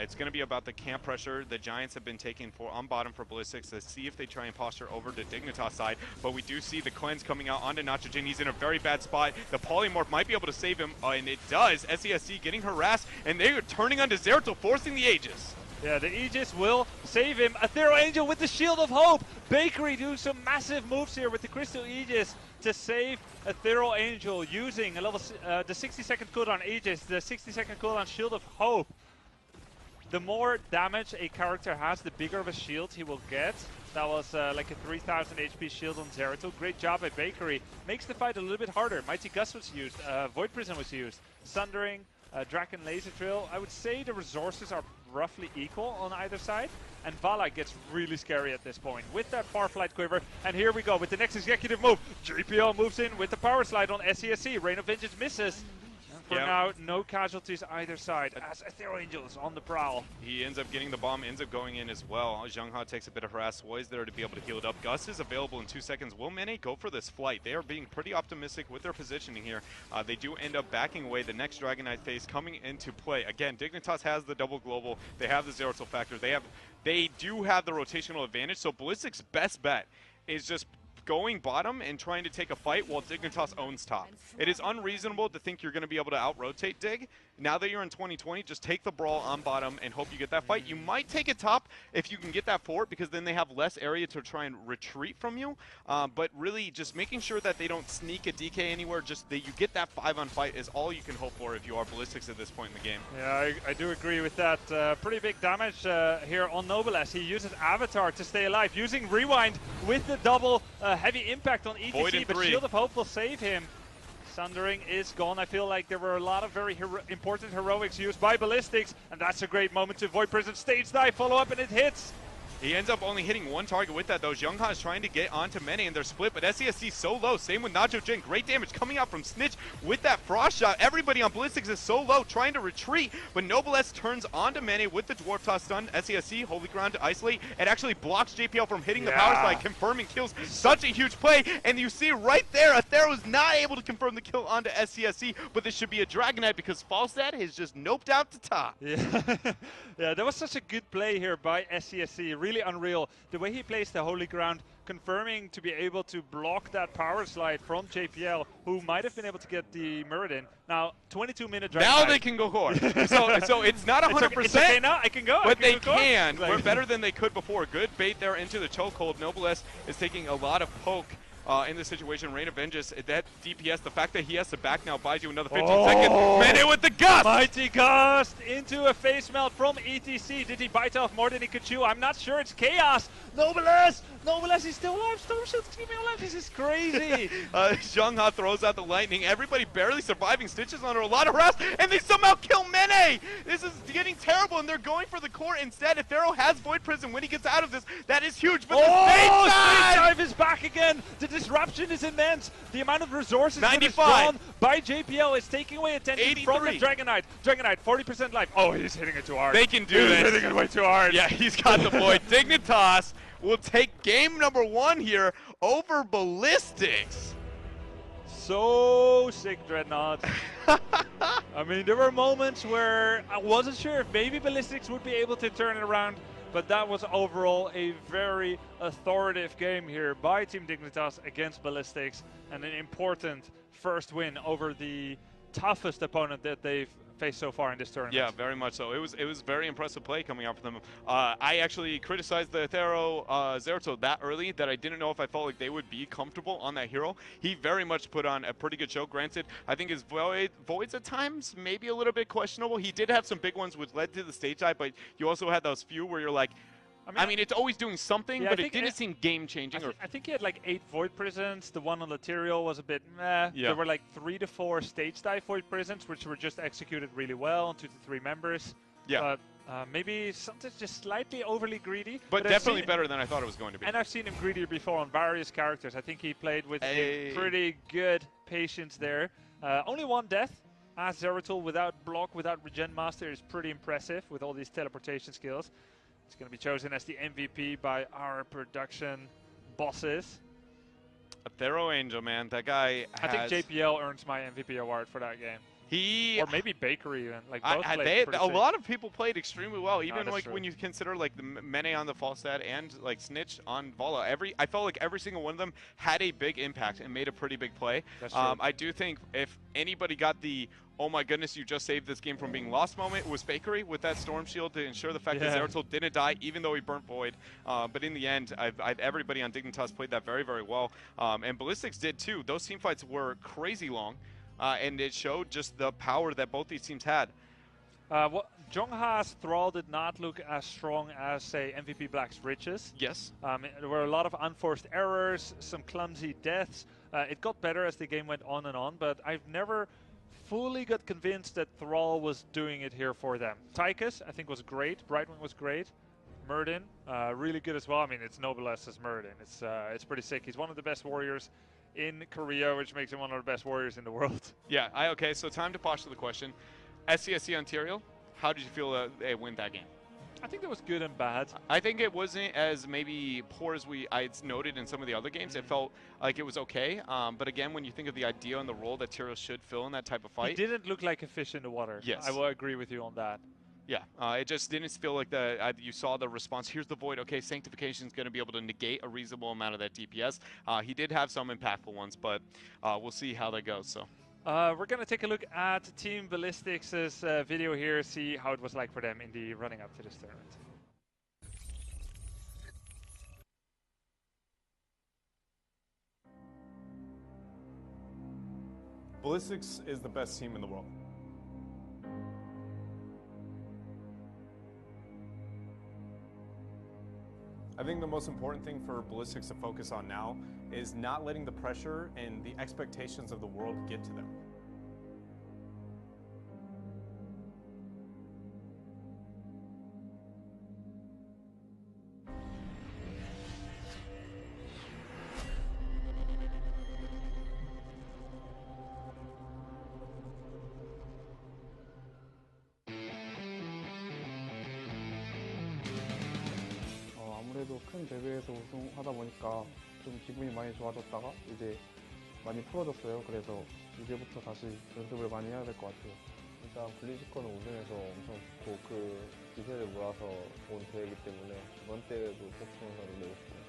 it's going to be about the camp pressure the Giants have been taking on bottom for Ballistix to see if they try and posture over to Dignitas side. But we do see the cleanse coming out onto Nachojin. He's in a very bad spot. The polymorph might be able to save him, and it does. SESC getting harassed, and they are turning onto Zeratul, forcing the Aegis. Yeah, the Aegis will save him. Aethero Angel with the Shield of Hope. Bakery doing some massive moves here with the Crystal Aegis to save Aethero Angel using a level the 60-second cooldown Aegis, the 60-second cooldown Shield of Hope. The more damage a character has, the bigger of a shield he will get. That was like a 3000 HP shield on Zeratul. Great job at Bakery. Makes the fight a little bit harder. Mighty Gust was used. Void Prison was used. Sundering, Draken Laser Drill. I would say the resources are roughly equal on either side. And Vala gets really scary at this point with that Farflight Quiver. And here we go with the next executive move. JPL moves in with the Power Slide on SESC. Rain of Vengeance misses. For now, no casualties either side, as Aethero Angel is on the prowl. He ends up getting the bomb, ends up going in as well. Zhengha takes a bit of harass. Is there to be able to heal it up. Gus is available in 2 seconds. Will Mene go for this flight? They are being pretty optimistic with their positioning here. They do end up backing away. The next Dragon Knight phase coming into play. Again, Dignitas has the double global. They have the Zeratul factor. They do have the rotational advantage. So Ballistix's best bet is just going bottom and trying to take a fight while Dignitas owns top. It is unreasonable to think you're going to be able to out-rotate Dig. Now that you're in 2020, just take the brawl on bottom and hope you get that fight. You might take it top if you can get that fort, because then they have less area to try and retreat from you. But really, just making sure that they don't sneak a DK anywhere, just that you get that 5-on-fight is all you can hope for if you are Ballistix at this point in the game. Yeah, I do agree with that. Pretty big damage here on Noblesse. He uses Avatar to stay alive, using Rewind with the double heavy impact on ETC, but Shield of Hope will save him. Sundering is gone. I feel like there were a lot of very important heroics used by Ballistix, and that's a great moment to Void Prison stage dive, follow up, and it hits. He ends up only hitting one target with that, though. Zhengha is trying to get onto Mene, and they're split, but SESC so low. Same with Nacho Jin. Great damage coming out from Snitch with that Frost Shot. Everybody on Ballistix is so low, trying to retreat, but Noblesse turns onto Mene with the Dwarf Toss stun. SESC, Holy Ground to isolate. It actually blocks JPL from hitting the power slide, confirming kills. Such a huge play, and you see right there, Aethero is not able to confirm the kill onto SESC, but this should be a Dragon Knight because Falstad has just noped out to top. Yeah, yeah, that was such a good play here by SESC. Really unreal. The way he plays the Holy Ground, confirming to be able to block that power slide from JPL, who might have been able to get the Muradin. Now, 22-minute Dragon Now Knight. they can go core. so it's not 100%. It's okay now, I can go. But they go can. Like, We're better than they could before. Good bait there into the chokehold. Noblesse is taking a lot of poke in this situation. Rain of Vengeance, that DPS, the fact that he has to back now buys you another 15 seconds. Mene with the Gust! Mighty Gust into a face melt from ETC. Did he bite off more than he could chew? I'm not sure. It's Chaos. Noblesse! Noblesse, he's still alive. Storm Shield's keeping him alive. This is crazy. Zhengha throws out the lightning. Everybody barely surviving. Stitch is under a lot of harass, and they somehow kill Mene! This is getting terrible, and they're going for the core instead. If Aethero has Void Prison when he gets out of this, that is huge. But the stage dive is back again. The disruption is immense. The amount of resources 95 that is gone by JPL is taking away attention 83 from the Dragon Knight. Dragon Knight, 40% life. Oh, he's hitting it too hard. They can do this. He's hitting it way too hard. Yeah, he's got the Void. Dignitas will take game number 1 here over Ballistix. So sick, Dreadnought. I mean, there were moments where I wasn't sure if maybe Ballistix would be able to turn it around, but that was overall a very authoritative game here by Team Dignitas against Ballistix, and an important first win over the toughest opponent that they've faced so far in this tournament. Yeah, very much so. It was very impressive play coming out from them. I actually criticized the Thero Zeratul that early that I didn't know if I felt like they would be comfortable on that hero. He very much put on a pretty good show. Granted, I think his voids at times maybe a little bit questionable. He did have some big ones which led to the stage dive, but you also had those few where you're like, I mean, it's always doing something, yeah, but it didn't seem game-changing. I think he had like 8 Void Prisons. The one on Laterial was a bit meh. Yeah. There were like 3 to 4 stage dive Void Prisons, which were just executed really well on 2 to 3 members. Yeah. Maybe something's just slightly overly greedy. But definitely better than I thought it was going to be. And I've seen him greedier before on various characters. I think he played with a pretty good patience there. Only 1 death as Zeratul without block, without Regen Master is pretty impressive with all these teleportation skills. He's going to be chosen as the MVP by our production bosses. A Thero Angel, man. That guy I think JPL earns my MVP award for that game. Or maybe Bakery even. Like both played a lot of people played extremely well, even like true. when you consider like the Mene on the Falstad and like Snitch on Vala. I felt like every single one of them had a big impact and made a pretty big play. That's true. I do think if anybody got the oh my goodness, you just saved this game from being lost moment, was Bakery with that Storm Shield to ensure the fact that Zeratul didn't die, even though he burnt Void. But in the end, everybody on Dignitas played that very, very well. And Ballistix did too. Those team fights were crazy long. And it showed just the power that both these teams had. Jongha's Thrall did not look as strong as, say, MVP Black's Riches. Yes. There were a lot of unforced errors, some clumsy deaths. It got better as the game went on, but I've never fully got convinced that Thrall was doing it here for them. Tychus, I think, was great. Brightwing was great. Murden, really good as well. I mean, it's Noblesse as Murden. It's pretty sick. He's one of the best warriors in Korea, which makes him one of the best warriors in the world. Yeah, okay, so time to posture the question. SCSC Ontario, how did you feel they win that game? I think that was good and bad. I think it wasn't as maybe poor as I noted in some of the other games. It felt like it was okay. But again, when you think of the idea and the role that Tyrael should fill in that type of fight. He didn't look like a fish in the water. Yes. I will agree with you on that. Yeah, it just didn't feel like you saw the response. Here's the Void. Okay, Sanctification is going to be able to negate a reasonable amount of that DPS. He did have some impactful ones, but we'll see how that goes. So. We're going to take a look at Team Ballistix's video here, see how it was like for them in the running up to this tournament. Ballistix is the best team in the world. I think the most important thing for Ballistix to focus on now is not letting the pressure and the expectations of the world get to them. 아무래도 큰 대회에서 우승하다 보니까 좀 기분이 많이 좋아졌다가 이제 많이 풀어졌어요. 그래서 이제부터 다시 연습을 많이 해야 될 것 같아요. 일단 블리즈컨은 우승해서 엄청 좋고 그 기세를 몰아서 온 대회이기 때문에 이번 대회도 꼭 우승을 내고 싶어요.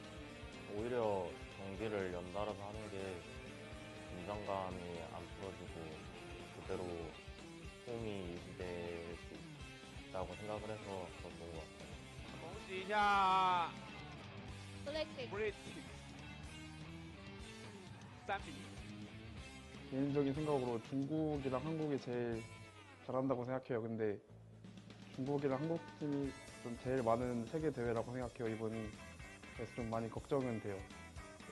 오히려 경기를 연달아서 하는 게 긴장감이 안 풀어지고 그대로 폼이 유지될 수 있다고 생각을 해서 더 좋은 것 같아요. 恭喜一下 Ballistix 3比1 개인적인 생각으로 중국이랑 한국이 제일 잘한다고 생각해요. 근데 중국이랑 한국 팀이 좀 제일 많은 세계 대회라고 생각해요. 이번이. 그래서 좀 많이 걱정은 돼요.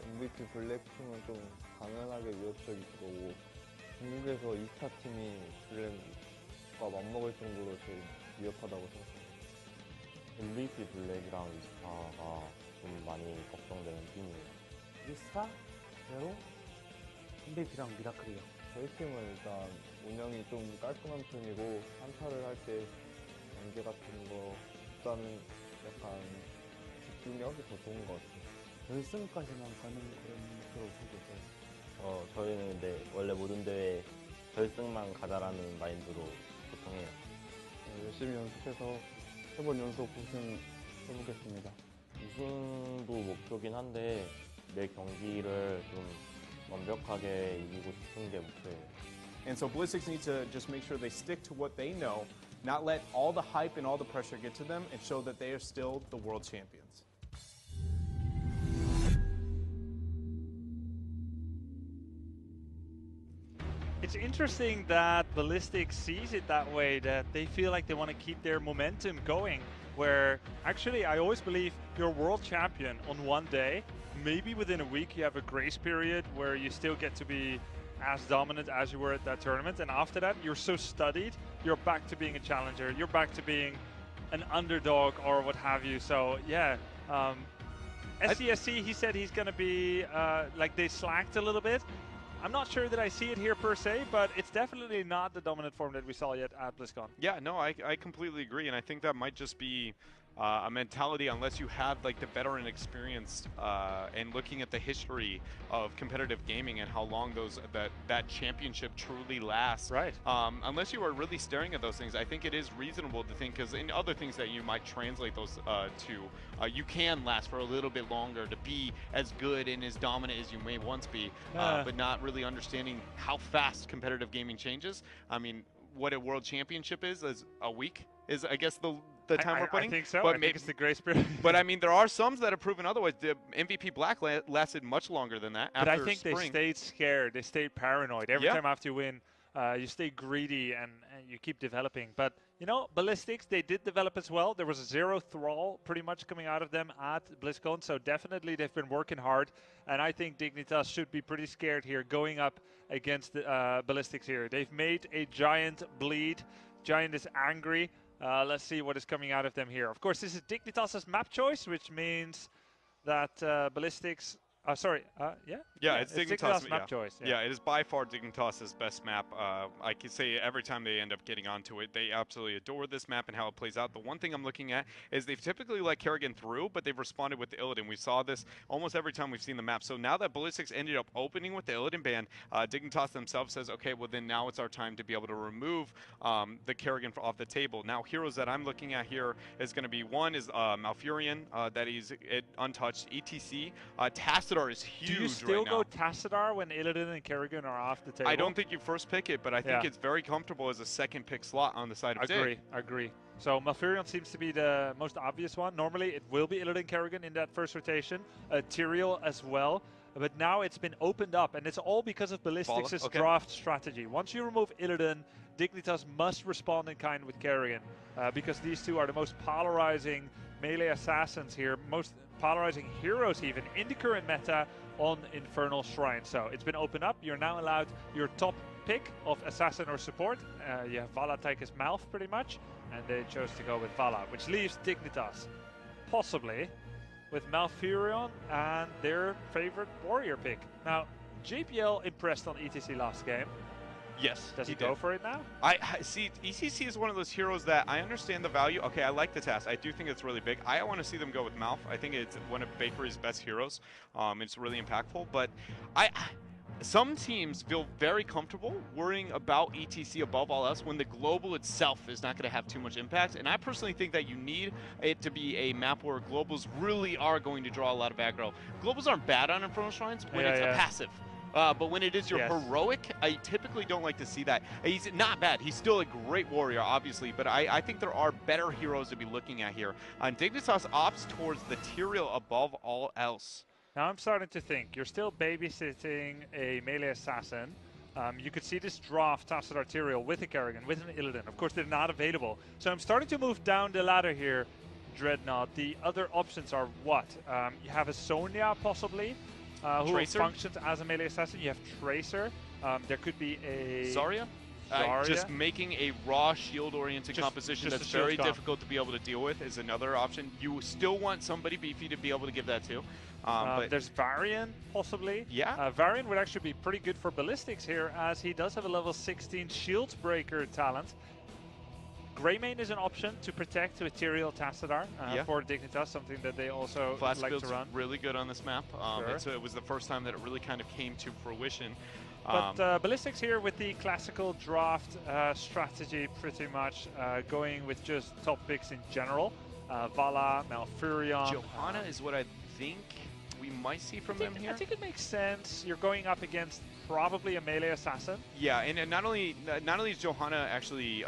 MVP 블랙팀은 좀 가난하게 위협적일 거고 중국에서 2차 팀이 블랙과 맞먹을 정도로 제일 위협하다고 생각해요. MVP 블랙이랑 이스타가 좀 많이 걱정되는 팀이에요. 이스타, 제로, MVP랑 미라클이요. 저희 팀은 일단 운영이 좀 깔끔한 편이고 한타를 할 때 연계 같은 거보다는 약간 집중력이 더 좋은 것 같아요. 결승까지만 가는 그런 목표로 보고 있어요. 저희는 근데 원래 모든 대회 결승만 가자라는 마인드로 보통 해요. 열심히 연습해서 3번 연속 우승 해보겠습니다. 우승도 목표긴 한데 매 경기를 좀 완벽하게 이기고 싶은 게 목표예요. And so Ballistix needs to just make sure they stick to what they know, not let all the hype and all the pressure get to them, and show that they are still the world champions. It's interesting that Ballistix sees it that way, that they feel like they want to keep their momentum going, where actually I always believe you're world champion on one day. Maybe within a week you have a grace period where you still get to be as dominant as you were at that tournament, and after that you're so studied, you're back to being a challenger, you're back to being an underdog or what have you. So yeah, SCSC, he said he's going to be, like they slacked a little bit. I'm not sure that I see it here per se, but it's definitely not the dominant form that we saw yet at BlizzCon. Yeah, no, I completely agree, and I think that might just be a mentality unless you have like the veteran experience and looking at the history of competitive gaming and how long that championship truly lasts. Right. Unless you are really staring at those things, I think it is reasonable to think, because in other things that you might translate those to, you can last for a little bit longer to be as good and as dominant as you may once be, but not really understanding how fast competitive gaming changes. I mean, what a world championship is a week is, I guess, the time we're putting. I think so. But I think it's the grace period. But I mean, there are some that have proven otherwise. The MVP Black lasted much longer than that. But after I think spring. they stayed scared. They stayed paranoid. Every time after you win, you stay greedy and you keep developing. But, you know, Ballistix, they did develop as well. There was a zero thrall pretty much coming out of them at BlizzCon. So definitely they've been working hard. And I think Dignitas should be pretty scared here going up against Ballistix here. They've made a Giant bleed. Giant is angry. Let's see what is coming out of them here. Of course, this is Dignitas' map choice, which means that Ballistix... Yeah, it's Dignitas' map choice. Yeah, it is by far Dignitas' best map. I can say every time they end up getting onto it, they absolutely adore this map and how it plays out. The one thing I'm looking at is they've typically let Kerrigan through, but they've responded with the Illidan. We saw this almost every time we've seen the map. So now that Ballistix ended up opening with the Illidan ban, Dignitas themselves says, okay, well then now it's our time to be able to remove the Kerrigan off the table. Now, heroes that I'm looking at here is going to be, one is Malfurion, that he's untouched, ETC. Tassadar is huge. Do you still go Tassadar when Illidan and Kerrigan are off the table? I don't think you first pick it, but I think it's very comfortable as a second pick slot on the side of Dig. Agree. So Malfurion seems to be the most obvious one. Normally it will be Illidan Kerrigan in that first rotation. Tyrael as well. But now it's been opened up, and it's all because of Ballistix's draft strategy. Once you remove Illidan, Dignitas must respond in kind with Kerrigan, because these two are the most polarizing melee assassins here, most polarizing heroes even in the current meta on Infernal Shrine. So it's been opened up. You're now allowed your top pick of assassin or support. You have Vala, Tychus, Malf pretty much, and they chose to go with Vala, which leaves Dignitas possibly with Malfurion and their favorite warrior pick. Now, JPL impressed on ETC last game. Yes. Does he go for it now? I see. ECC is one of those heroes that I understand the value. Okay, I like the task. I do think it's really big. I want to see them go with Malf. I think it's one of Bakery's best heroes. It's really impactful. But some teams feel very comfortable worrying about ETC above all else when the global itself is not going to have too much impact. And I personally think that you need it to be a map where globals really are going to draw a lot of aggro. Globals aren't bad on Infernal Shrines when it's a passive. But when it is your heroic, I typically don't like to see that. He's not bad. He's still a great warrior, obviously, but I think there are better heroes to be looking at here. Dignitas opts towards the Tyrael above all else. Now I'm starting to think, you're still babysitting a melee assassin. You could see this draft Tassadar Tyrael with a Kerrigan, with an Illidan. Of course, they're not available. So I'm starting to move down the ladder here, Dreadnought. The other options are what? You have a Sonya, possibly. Who functions as a melee assassin. You have Tracer. There could be a Zarya. Just making a raw shield-oriented composition that's very difficult to be able to deal with is another option. You still want somebody beefy to be able to give that to. But there's Varian, possibly. Yeah. Varian would actually be pretty good for Ballistix here, as he does have a level 16 Shield Breaker talent. Greymane is an option to protect with Tyrael Tassadar for Dignitas, something that they also like to run. Really good on this map. It was the first time that it really kind of came to fruition. But Ballistix here with the classical draft strategy, pretty much going with just top picks in general. Vala, Malfurion. Johanna is what I think we might see from them here. I think it makes sense. You're going up against probably a melee assassin. Yeah, and not only is Johanna actually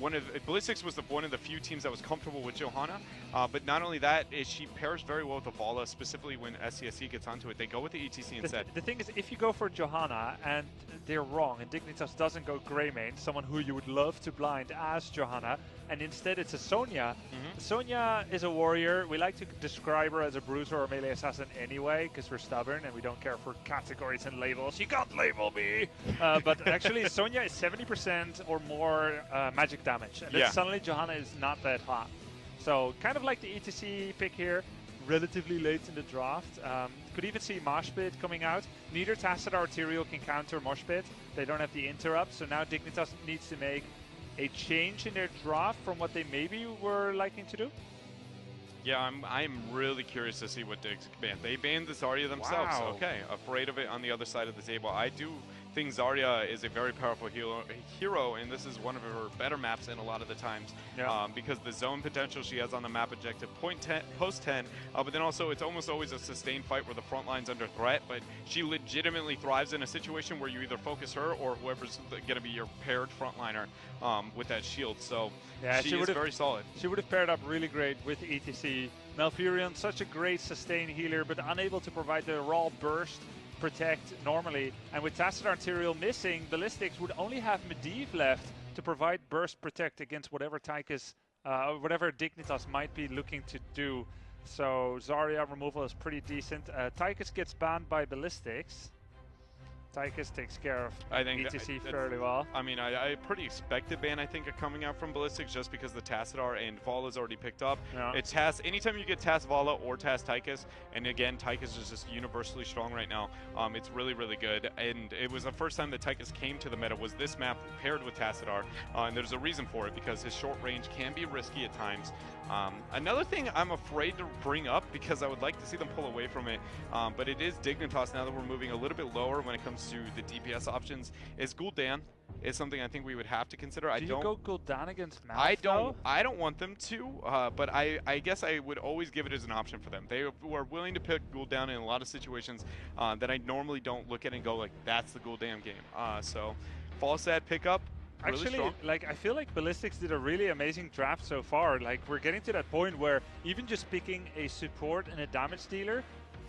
Ballistix was one of the few teams that was comfortable with Johanna, but not only that, she pairs very well with the Vala, specifically when SCSE gets onto it. They go with the ETC instead. The thing is, if you go for Johanna and they're wrong, and Dignitas doesn't go Greymane, someone who you would love to blind as Johanna, and instead it's a Sonya. Sonya is a warrior. We like to describe her as a bruiser or melee assassin anyway, because we're stubborn and we don't care for categories and labels. You can't label me! But actually, Sonya is 70% or more magic damage, and then suddenly Johanna is not that hot. So kind of like the ETC pick here, relatively late in the draft. Could even see Moshpit coming out. Neither Tacit or Tyrael can counter Moshpit. They don't have the interrupt, so now Dignitas needs to make a change in their draft from what they maybe were liking to do. Yeah, I'm really curious to see what Diggs ban. They banned the Zarya themselves. Wow. Okay, afraid of it on the other side of the table. I do think Zarya is a very powerful hero, and this is one of her better maps in a lot of the times, because the zone potential she has on the map objective post 10, but then also it's almost always a sustained fight where the front line's under threat, but she legitimately thrives in a situation where you either focus her or whoever's going to be your paired frontliner with that shield. So yeah, she is very solid. She would have paired up really great with ETC. Malfurion, such a great sustain healer, but unable to provide the raw burst protect normally, and with Tacit Tyrael missing, Ballistix would only have Medivh left to provide burst protect against whatever whatever Dignitas might be looking to do. So Zarya removal is pretty decent. Tychus gets banned by Ballistix. Tychus takes care of ETC fairly well. I mean, I pretty expected ban, I think, coming out from Ballistix just because the Tacit and Vala's already picked up. Yeah. It's TAS, anytime you get TAS Vala or TAS Tychus, and again, Tychus is just universally strong right now. It's really, really good. And it was the first time that Tychus came to the meta was this map paired with Tacit, and there's a reason for it because his short range can be risky at times. Another thing I'm afraid to bring up because I would like to see them pull away from it, but it is Dignitas now that we're moving a little bit lower when it comes to the DPS options, is Gul'dan is something I think we would have to consider. Do you go Gul'dan against Malf? I don't want them to, but I guess I would always give it as an option for them. They were willing to pick Gul'dan in a lot of situations that I normally don't look at and go like, that's the Gul'dan game. So Falstad pickup. Actually, like, I feel like Ballistix did a really amazing draft so far. Like, we're getting to that point where even just picking a support and a damage dealer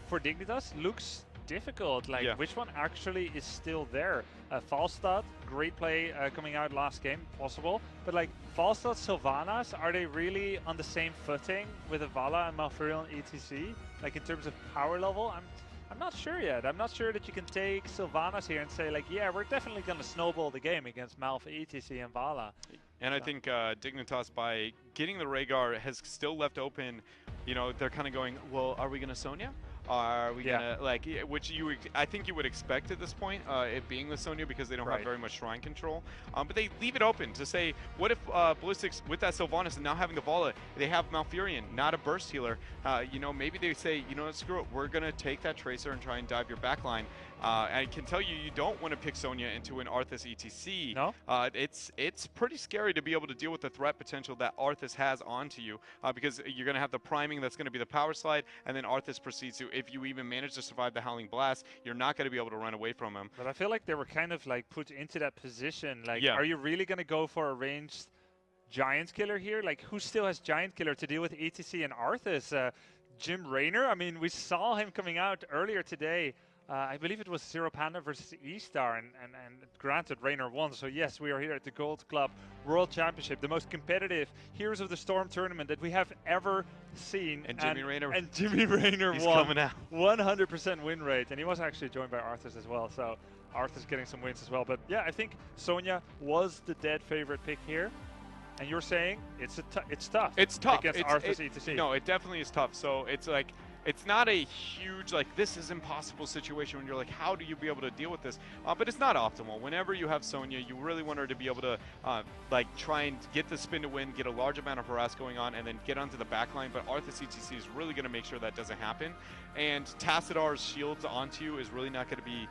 for Dignitas looks difficult. Like, which one actually is still there? Falstad, great play coming out last game, possible. But, like, Falstad, Sylvanas, are they really on the same footing with Vala and Malfurion ETC? Like, in terms of power level? I'm not sure yet. I'm not sure that you can take Sylvanas here and say, like, yeah, we're definitely going to snowball the game against Malf, ETC, and Vala. And I think Dignitas, by getting the Rhaegar, has still left open, you know, they're kind of going, well, are we going to Sonya? Are we gonna, like, which I think you would expect at this point, it being the Sonya, because they don't have very much shrine control. But they leave it open to say, what if Ballistix, with that Sylvanas and now having the Vala, they have Malfurion, not a burst healer. You know, maybe they say, you know what, screw it, we're gonna take that Tracer and try and dive your backline. I can tell you, you don't want to pick Sonya into an Arthas ETC. No? It's pretty scary to be able to deal with the threat potential that Arthas has onto you, because you're going to have the priming that's going to be the power slide, and then Arthas proceeds to, if you even manage to survive the Howling Blast, you're not going to be able to run away from him. But I feel like they were kind of like put into that position. Like, are you really going to go for a ranged Giant Killer here? Like, who still has Giant Killer to deal with ETC and Arthas? Jim Raynor? I mean, we saw him coming out earlier today. I believe it was Zero Panda versus E-Star, and granted, Raynor won. So yes, we are here at the Gold Club World Championship, the most competitive Heroes of the Storm tournament that we have ever seen. And Jimmy Raynor. And Jimmy Raynor He's won. coming out. 100% win rate, and he was actually joined by Arthas as well. So Arthas getting some wins as well. But yeah, I think Sonya was the dead favorite pick here. And you're saying it's tough. It's tough against Arthas ETC. No, it definitely is tough. So it's like, it's not a huge, like, this is impossible situation when you're like, how do you be able to deal with this? But it's not optimal. Whenever you have Sonya, you really want her to be able to, like, try and get the spin to win, get a large amount of harass going on, and then get onto the back line. But Arthas ETC is really going to make sure that doesn't happen. And Tacitar's shields onto you is really not going to be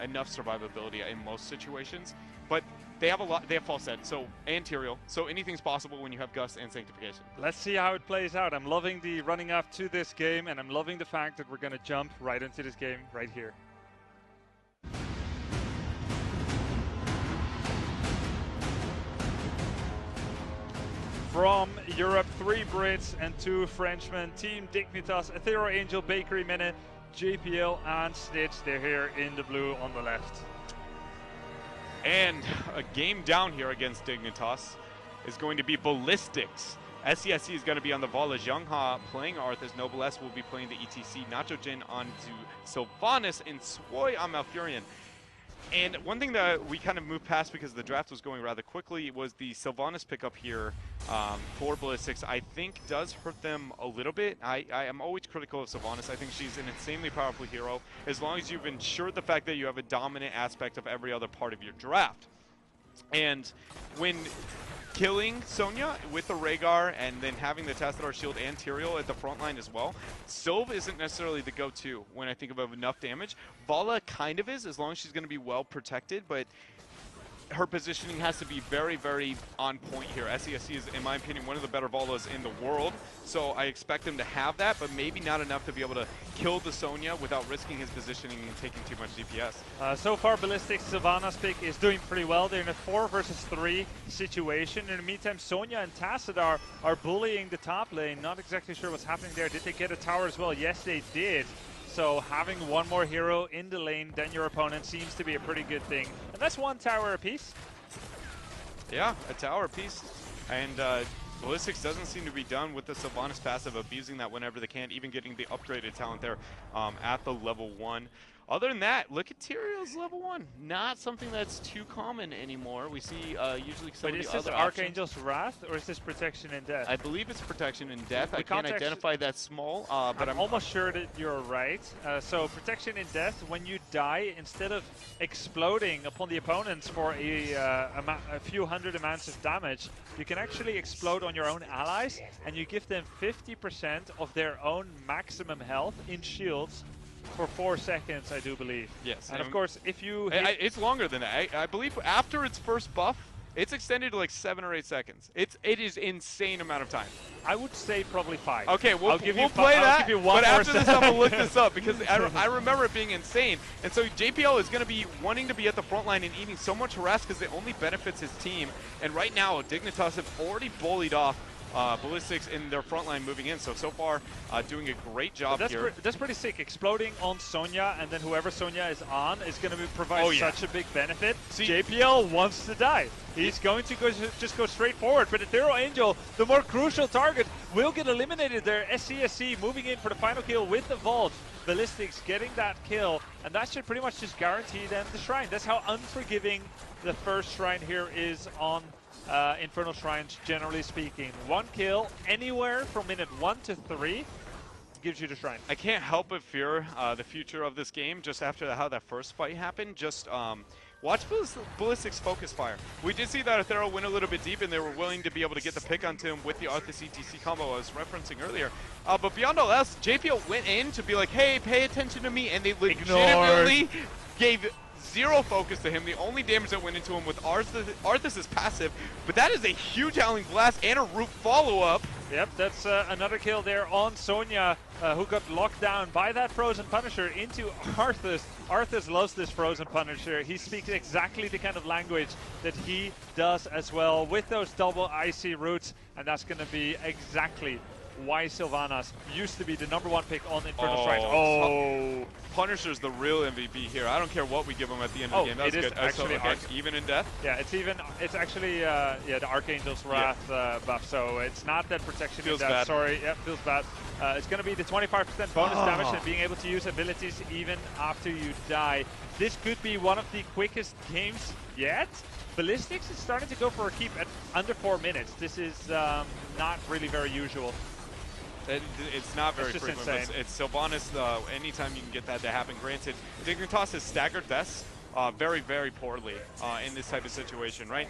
enough survivability in most situations. But they have a lot. They have Falstad, and Tyrael, so anything's possible when you have Gust and Sanctification. Let's see how it plays out. I'm loving the running up to this game, and I'm loving the fact that we're going to jump right into this game right here. from Europe, 3 Brits and 2 Frenchmen. Team Dignitas, Ethereal Angel, Bakery Minute, JPL and Snitch. They're here in the blue on the left. And a game down here against Dignitas is going to be Ballistix. SCSC is going to be on the Vala. Zhangha playing Arthas. Noblesse will be playing the ETC. Nacho Jin onto Sylvanas and Swoy on Malfurion. And one thing that we kind of moved past because the draft was going rather quickly was the Sylvanas pickup here for Ballistix. I think does hurt them a little bit. I am always critical of Sylvanas. I think she's an insanely powerful hero as long as you've ensured the fact that you have a dominant aspect of every other part of your draft. And when killing Sonya with the Rhaegar and then having the Tassadar shield and Tyrael at the front line as well, Sylve isn't necessarily the go-to when I think of enough damage. Vala kind of is, as long as she's going to be well protected, but her positioning has to be very, very on point here. SCSC is, in my opinion, one of the better Valas in the world, so I expect them to have that, but maybe not enough to be able to kill the Sonya without risking his positioning and taking too much DPS. So far, Ballistix Sylvanas pick is doing pretty well. They're in a 4 versus 3 situation. In the meantime, Sonya and Tassadar are bullying the top lane. Not exactly sure what's happening there. Did they get a tower as well? Yes, they did. So having one more hero in the lane than your opponent seems to be a pretty good thing. And that's 1 tower apiece. Yeah, a tower apiece. And Ballistix doesn't seem to be done with the Sylvanas passive, abusing that whenever they can, even getting the upgraded talent there at the level 1. Other than that, look at Tyrael's level 1. Not something that's too common anymore. We see usually some of the other options. But is this Archangel's Wrath or is this Protection in Death? I believe it's Protection in Death. I can't identify that small, but I'm almost sure that you're right. So Protection in Death, when you die, instead of exploding upon the opponents for a few hundred amounts of damage, you can actually explode on your own allies, and you give them 50% of their own maximum health in shields for 4 seconds, I do believe. Yes. And of course, if you it's longer than that. I believe after its first buff, it's extended to like 7 or 8 seconds. It is insane amount of time. I would say probably 5. Okay, we'll play that, give you one but after this I'm going to look second. this up because I remember it being insane. And so JPL is going to be wanting to be at the front line and eating so much harass because it only benefits his team. And right now, Dignitas have already bullied off Ballistix in their front line moving in. So far, doing a great job here. That's pretty sick. Exploding on Sonya, and then whoever Sonya is on is going to provide such a big benefit. JPL wants to die. He's going to just go straight forward. But Ethereal Angel, the more crucial target, will get eliminated there. SCSC moving in for the final kill with the Vault. Ballistix getting that kill, and that should pretty much just guarantee them the Shrine. That's how unforgiving the first Shrine here is on Infernal Shrines, generally speaking. 1 kill anywhere from minute 1 to 3 gives you the Shrine. I can't help but fear the future of this game just after how that first fight happened. Just watch Ballistix focus fire. We did see that Ethereal went a little bit deep and they were willing to be able to get the pick onto him with the Arthas ETC combo I was referencing earlier. But beyond all else, JPL went in to be like, hey, pay attention to me, and they legitimately gave 0 focus to him. The only damage that went into him with Arthas' passive, but that is a huge Howling Blast and a root follow-up. Yep, that's another kill there on Sonya, who got locked down by that Frozen Punisher into Arthas. Arthas loves this Frozen Punisher. He speaks exactly the kind of language that he does as well with those double icy roots, and that's going to be exactly why Sylvanas used to be the #1 pick on Infernal Shrines. Punisher's the real MVP here. I don't care what we give him at the end of the game. That's good. Actually even in death? Yeah, it's actually the Archangel's Wrath buff, so it's not that protection feels in death. Bad. Sorry, feels bad. It's going to be the 25% bonus damage and being able to use abilities even after you die. This could be one of the quickest games yet. Ballistix is starting to go for a keep at under 4 minutes. This is not really very usual. It's not very frequent, but it's Sylvanas, anytime you can get that to happen. Granted, Dignitas has staggered deaths very, very poorly in this type of situation, right?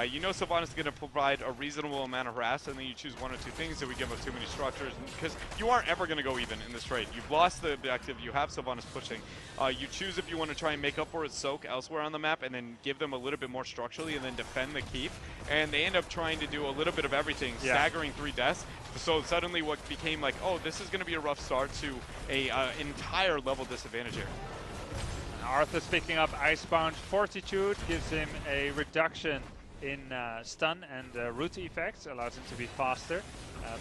You know Sylvanas is going to provide a reasonable amount of harass, and then you choose 1 or 2 things, so we give up too many structures, because you aren't ever going to go even in this trade. You've lost the objective, you have Sylvanas pushing. You choose if you want to try and make up for it, soak elsewhere on the map, and then give them a little bit more structurally, and then defend the keep. And they end up trying to do a little bit of everything, staggering 3 deaths. So suddenly what became like, oh, this is going to be a rough start to a entire level disadvantage here. Arthas picking up Icebound Fortitude gives him a reduction in stun and root effects, allows him to be faster.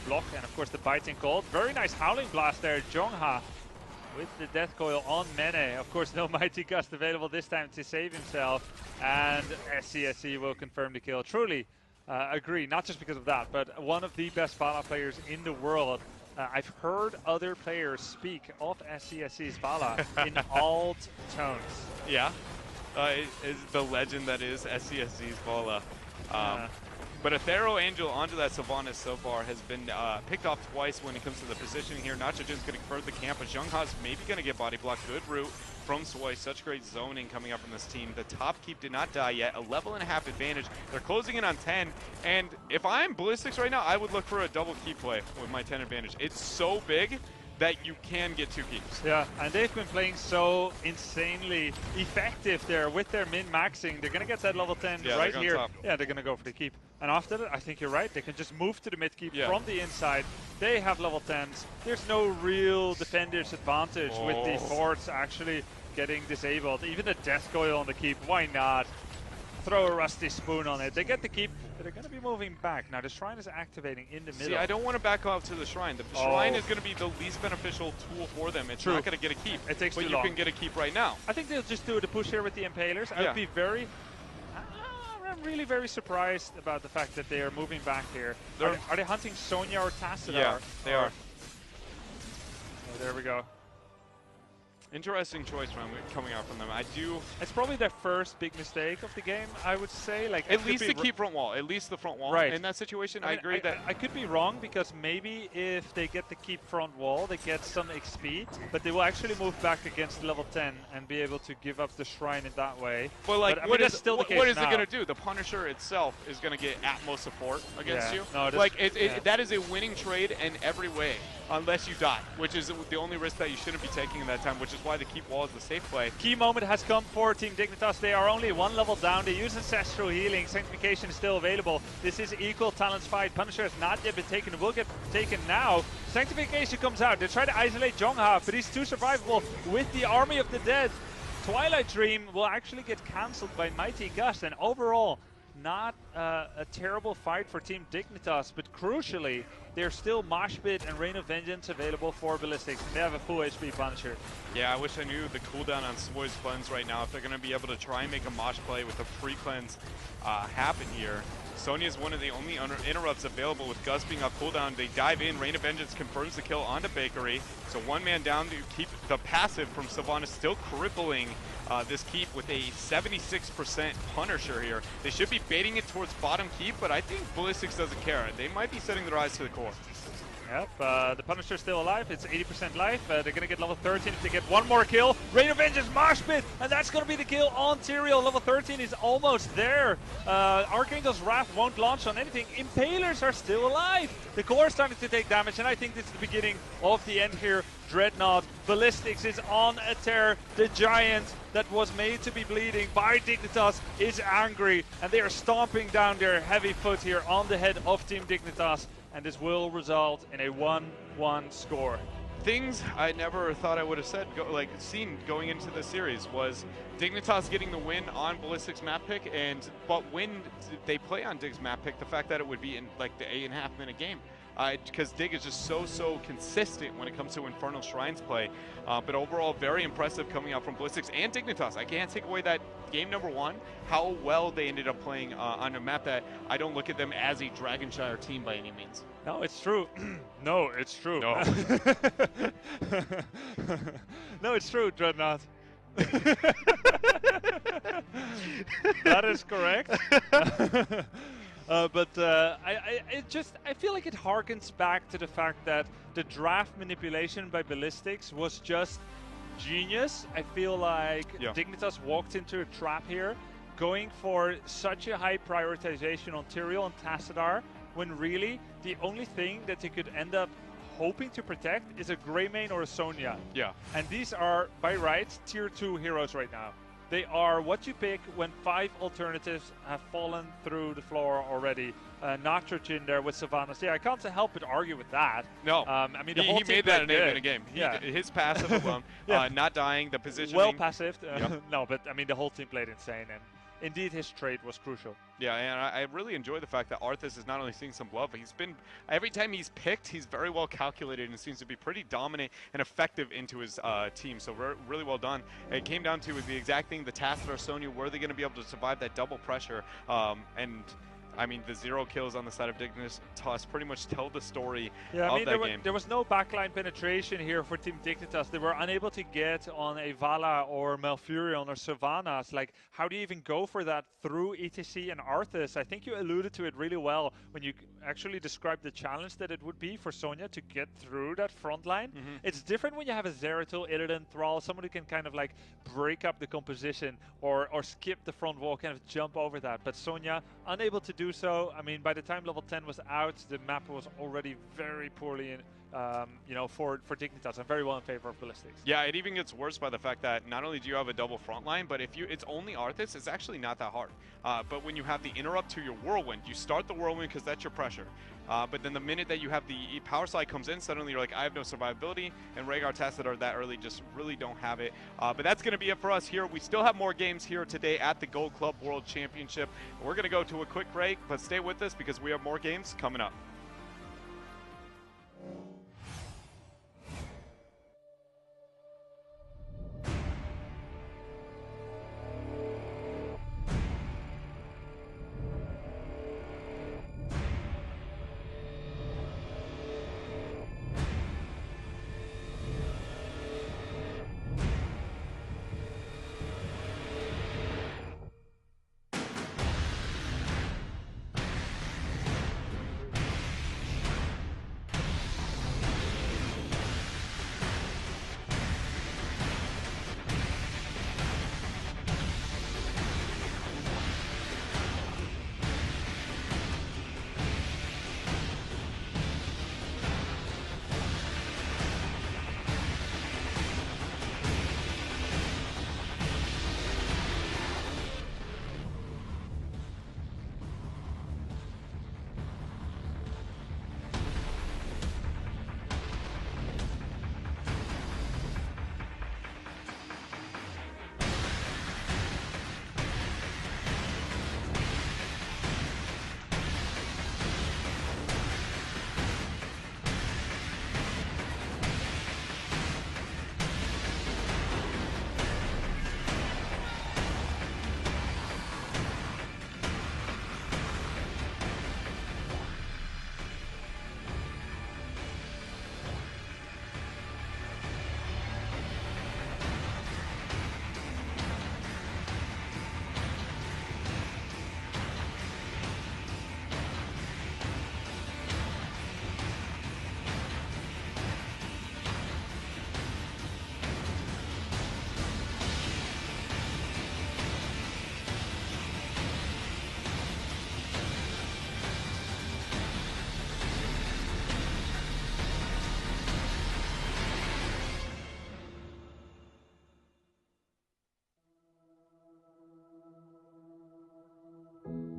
Block, and of course the biting cold. Very nice Howling Blast there, Jongha with the Death Coil on Mene. Of course, no Mighty Gust available this time to save himself, and SCSC will confirm the kill. Truly agree, not just because of that, but one of the best Vala players in the world. I've heard other players speak of SCSC's Vala in alt tones. Yeah, is the legend that is SCSC's Vala. But a Thero Angel onto that Sylvanas so far has been picked off twice when it comes to the positioning here. Nachojin's going to convert the camp, but Jungha's maybe going to get body blocked. Good route from Soy. Such great zoning coming up from this team. The top keep did not die yet. A level and a half advantage. They're closing in on 10. And if I'm Ballistix right now, I would look for a double keep play with my 10 advantage. It's so big that you can get 2 keeps. Yeah, and they've been playing so insanely effective there with their min-maxing. They're going to get that level 10 right here. Top. Yeah, they're going to go for the keep. And after that, I think you're right. They can just move to the mid-keep from the inside. They have level 10s. There's no real defender's advantage with the forts actually getting disabled. Even a Death Coil on the keep, why not? Throw a Rusty Spoon on it. They get the keep, but they're going to be moving back. Now, the Shrine is activating in the middle. See, I don't want to back off to the Shrine. The Shrine is going to be the least beneficial tool for them. It's not going to get a keep. It takes too long. But you can get a keep right now. I think they'll just do the push here with the Impalers. I would be very... I'm really very surprised about the fact that they are moving back here. Are they hunting Sonya or Tassadar? Yeah, they are. Oh, there we go. Interesting choice coming out from them. It's probably their first big mistake of the game, I would say. Like at least the keep front wall. At least the front wall. Right. In that situation, I agree that I could be wrong, because maybe if they get the keep front wall, they get some XP, but they will actually move back against level 10 and be able to give up the Shrine in that way. Well, like, but, what is still the case what is now. it going to do? The Punisher itself is going to get Atmos support against you. No, that is a winning trade in every way, unless you die, which is the only risk that you shouldn't be taking in that time, which is why the keep wall is the safe play. Key moment has come for Team Dignitas. They are only 1 level down. They use Ancestral Healing. Sanctification is still available. This is equal talents fight. Punisher has not yet been taken. It will get taken now. Sanctification comes out. They try to isolate Jongha, but he's too survivable with the Army of the Dead. Twilight Dream will actually get cancelled by Mighty Gust, and overall, not a terrible fight for Team Dignitas, but crucially, there's still Mosh Pit and Rain of Vengeance available for Ballistix, and they have a full HP Punisher. Yeah, I wish I knew the cooldown on Swoy's cleanse right now, if they're going to be able to try and make a Mosh play with a pre-cleanse happen here. Sonya is one of the only interrupts available with Gus being off cooldown. They dive in, Rain of Vengeance confirms the kill onto Bakery, so 1 man down to keep the passive from Sylvanas still crippling this keep with a 76% Punisher here. They should be baiting it towards bottom keep, but I think Ballistix doesn't care. They might be setting their eyes to the core. Yep, the Punisher's still alive. It's 80% life. They're going to get level 13 if they get 1 more kill. Rain of Vengeance, Mosh Pit, and that's going to be the kill on Tyrael. Level 13 is almost there. Archangel's Wrath won't launch on anything. Impalers are still alive. The core is starting to take damage, and I think this is the beginning of the end here. Dreadnought, Ballistix is on a tear. The giant that was made to be bleeding by Dignitas is angry, and they are stomping down their heavy foot here on the head of Team Dignitas. And this will result in a 1-1 score. Things I never thought I would have seen going into the series was Dignitas getting the win on Ballistix map pick, but when they play on Dig's map pick, the fact that it would be in like the 8.5 minute game. Because Dig is just so consistent when it comes to Infernal Shrines play. But overall, very impressive coming out from Ballistix and Dignitas. I can't take away that game number 1, how well they ended up playing on a map that I don't look at them as a Dragonshire team by any means. No, it's true. No, it's true. No. No, it's true, Dreadnought. That is correct. I feel like it harkens back to the fact that the draft manipulation by Ballistix was just genius. I feel like Dignitas walked into a trap here, going for such a high prioritization on Tyrael and Tassadar, when really the only thing that they could end up hoping to protect is a Greymane or a Sonya. Yeah. And these are, by rights, tier 2 heroes right now. They are what you pick when 5 alternatives have fallen through the floor already. Nitrogen there with Sylvanas. Yeah, I can't help but argue with that. No, I mean, the whole he made that in a game. His passive alone, not dying, the positioning. Well passive. No, but I mean, the whole team played insane, and indeed his trade was crucial. Yeah, and I really enjoy the fact that Arthas is not only seeing some love, but he's been, every time he's picked, he's very well calculated and seems to be pretty dominant and effective into his team. So really well done. It came down to the exact thing, the Tacet or Sonya, were they going to be able to survive that double pressure? And I mean, the 0 kills on the side of Dignitas pretty much tell the story of that game. There was no backline penetration here for Team Dignitas. They were unable to get on a Vala or Malfurion or Sylvanas. Like, how do you even go for that through ETC and Arthas? I think you alluded to it really well when you actually described the challenge that it would be for Sonya to get through that front line. It's different when you have a Zeratul, Illidan, Thrall, someone who can kind of like break up the composition or skip the front wall, kind of jump over that. But Sonya, unable to do so. I mean, by the time level 10 was out, the map was already very poorly in, you know, for Dignitas, and very well in favor of Ballistix. Yeah, it even gets worse by the fact that not only do you have a double front line, but if it's only Arthas, it's actually not that hard. But when you have the interrupt to your Whirlwind, you start the Whirlwind because that's your pressure. But then the minute that you have the power slide comes in, suddenly you're like, I have no survivability, and Rhaegar Tacet are that early, just really don't have it. But that's going to be it for us here. We still have more games here today at the Gold Club World Championship. We're going to go to a quick break, but stay with us because we have more games coming up.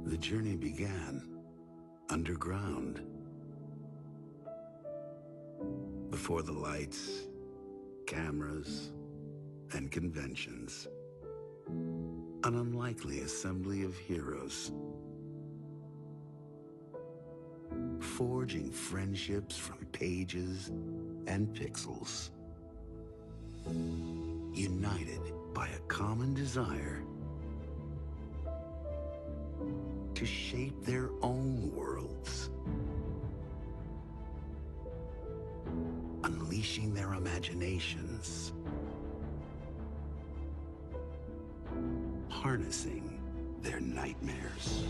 The journey began underground. Before the lights, cameras, and conventions. An unlikely assembly of heroes. Forging friendships from pages and pixels. United by a common desire to shape their own worlds. Unleashing their imaginations. Harnessing their nightmares.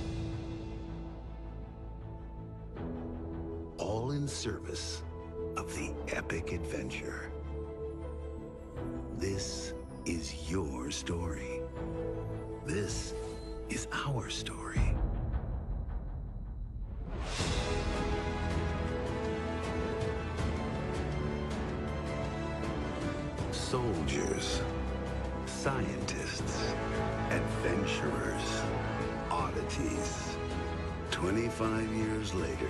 All in service of the epic adventure. This is your story. This is our story. Soldiers, scientists, adventurers, oddities. 25 years later,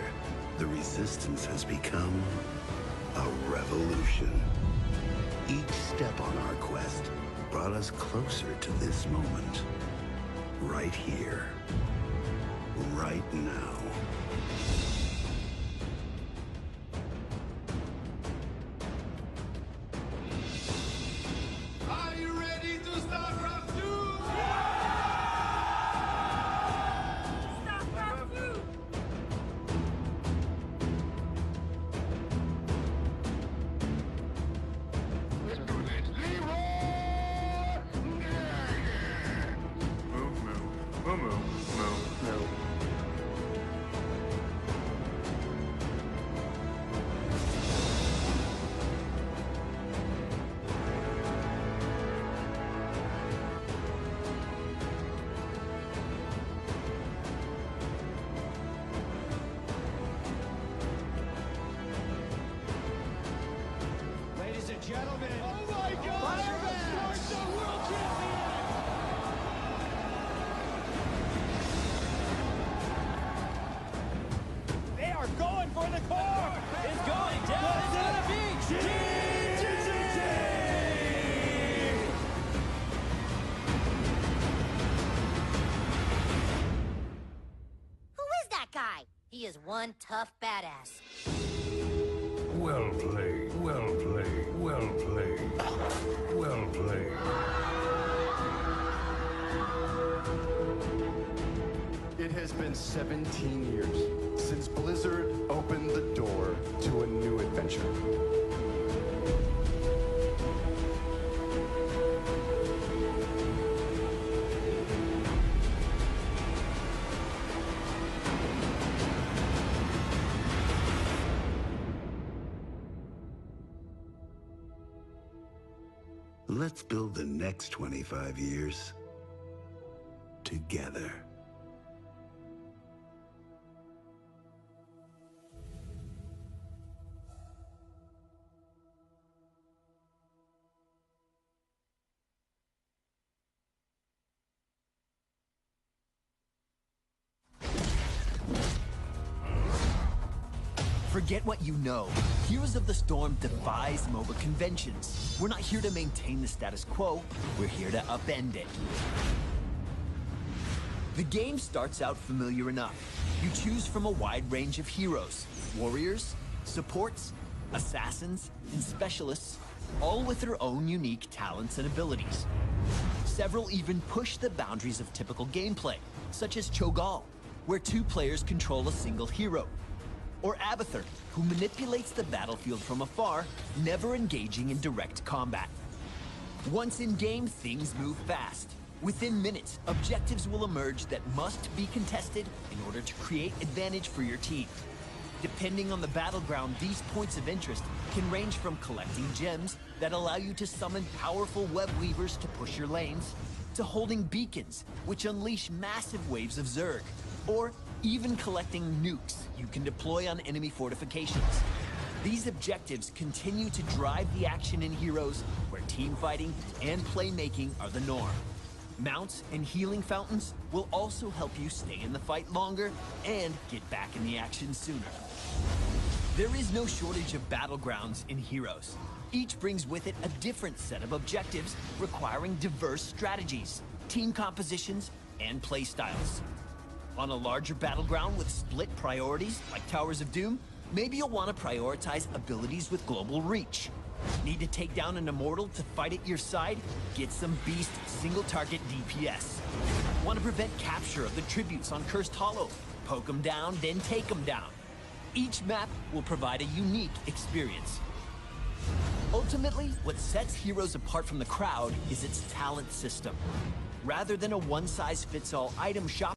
the Resistance has become a revolution. Each step on our quest brought us closer to this moment. right here, right now. Are you ready to start round 2? Start round 2! Ladies and gentlemen, oh my God! Fireman! The world champion! They are going for the core! It's going down! It's gonna be GCWC! Who is that guy? He is one tough badass. Well played, well played, well played, well played. It has been 17 years since Blizzard opened the door to a new adventure. Let's build the next 25 years together. Forget what you know. Heroes of the Storm defies MOBA conventions. We're not here to maintain the status quo, we're here to upend it. The game starts out familiar enough. You choose from a wide range of heroes, warriors, supports, assassins, and specialists, all with their own unique talents and abilities. Several even push the boundaries of typical gameplay, such as Cho'Gall, where 2 players control a single hero. Or Abathur, who manipulates the battlefield from afar, never engaging in direct combat. Once in-game, things move fast. Within minutes, objectives will emerge that must be contested in order to create advantage for your team. Depending on the battleground, these points of interest can range from collecting gems that allow you to summon powerful web weavers to push your lanes, to holding beacons, which unleash massive waves of Zerg, or even collecting nukes you can deploy on enemy fortifications. These objectives continue to drive the action in Heroes, where team fighting and playmaking are the norm. Mounts and healing fountains will also help you stay in the fight longer and get back in the action sooner. There is no shortage of battlegrounds in Heroes. Each brings with it a different set of objectives requiring diverse strategies, team compositions, and playstyles. On a larger battleground with split priorities, like Towers of Doom, maybe you'll want to prioritize abilities with global reach. Need to take down an Immortal to fight at your side? Get some beast single-target DPS. Want to prevent capture of the tributes on Cursed Hollow? Poke them down, then take them down. Each map will provide a unique experience. Ultimately, what sets Heroes apart from the crowd is its talent system. Rather than a one-size-fits-all item shop,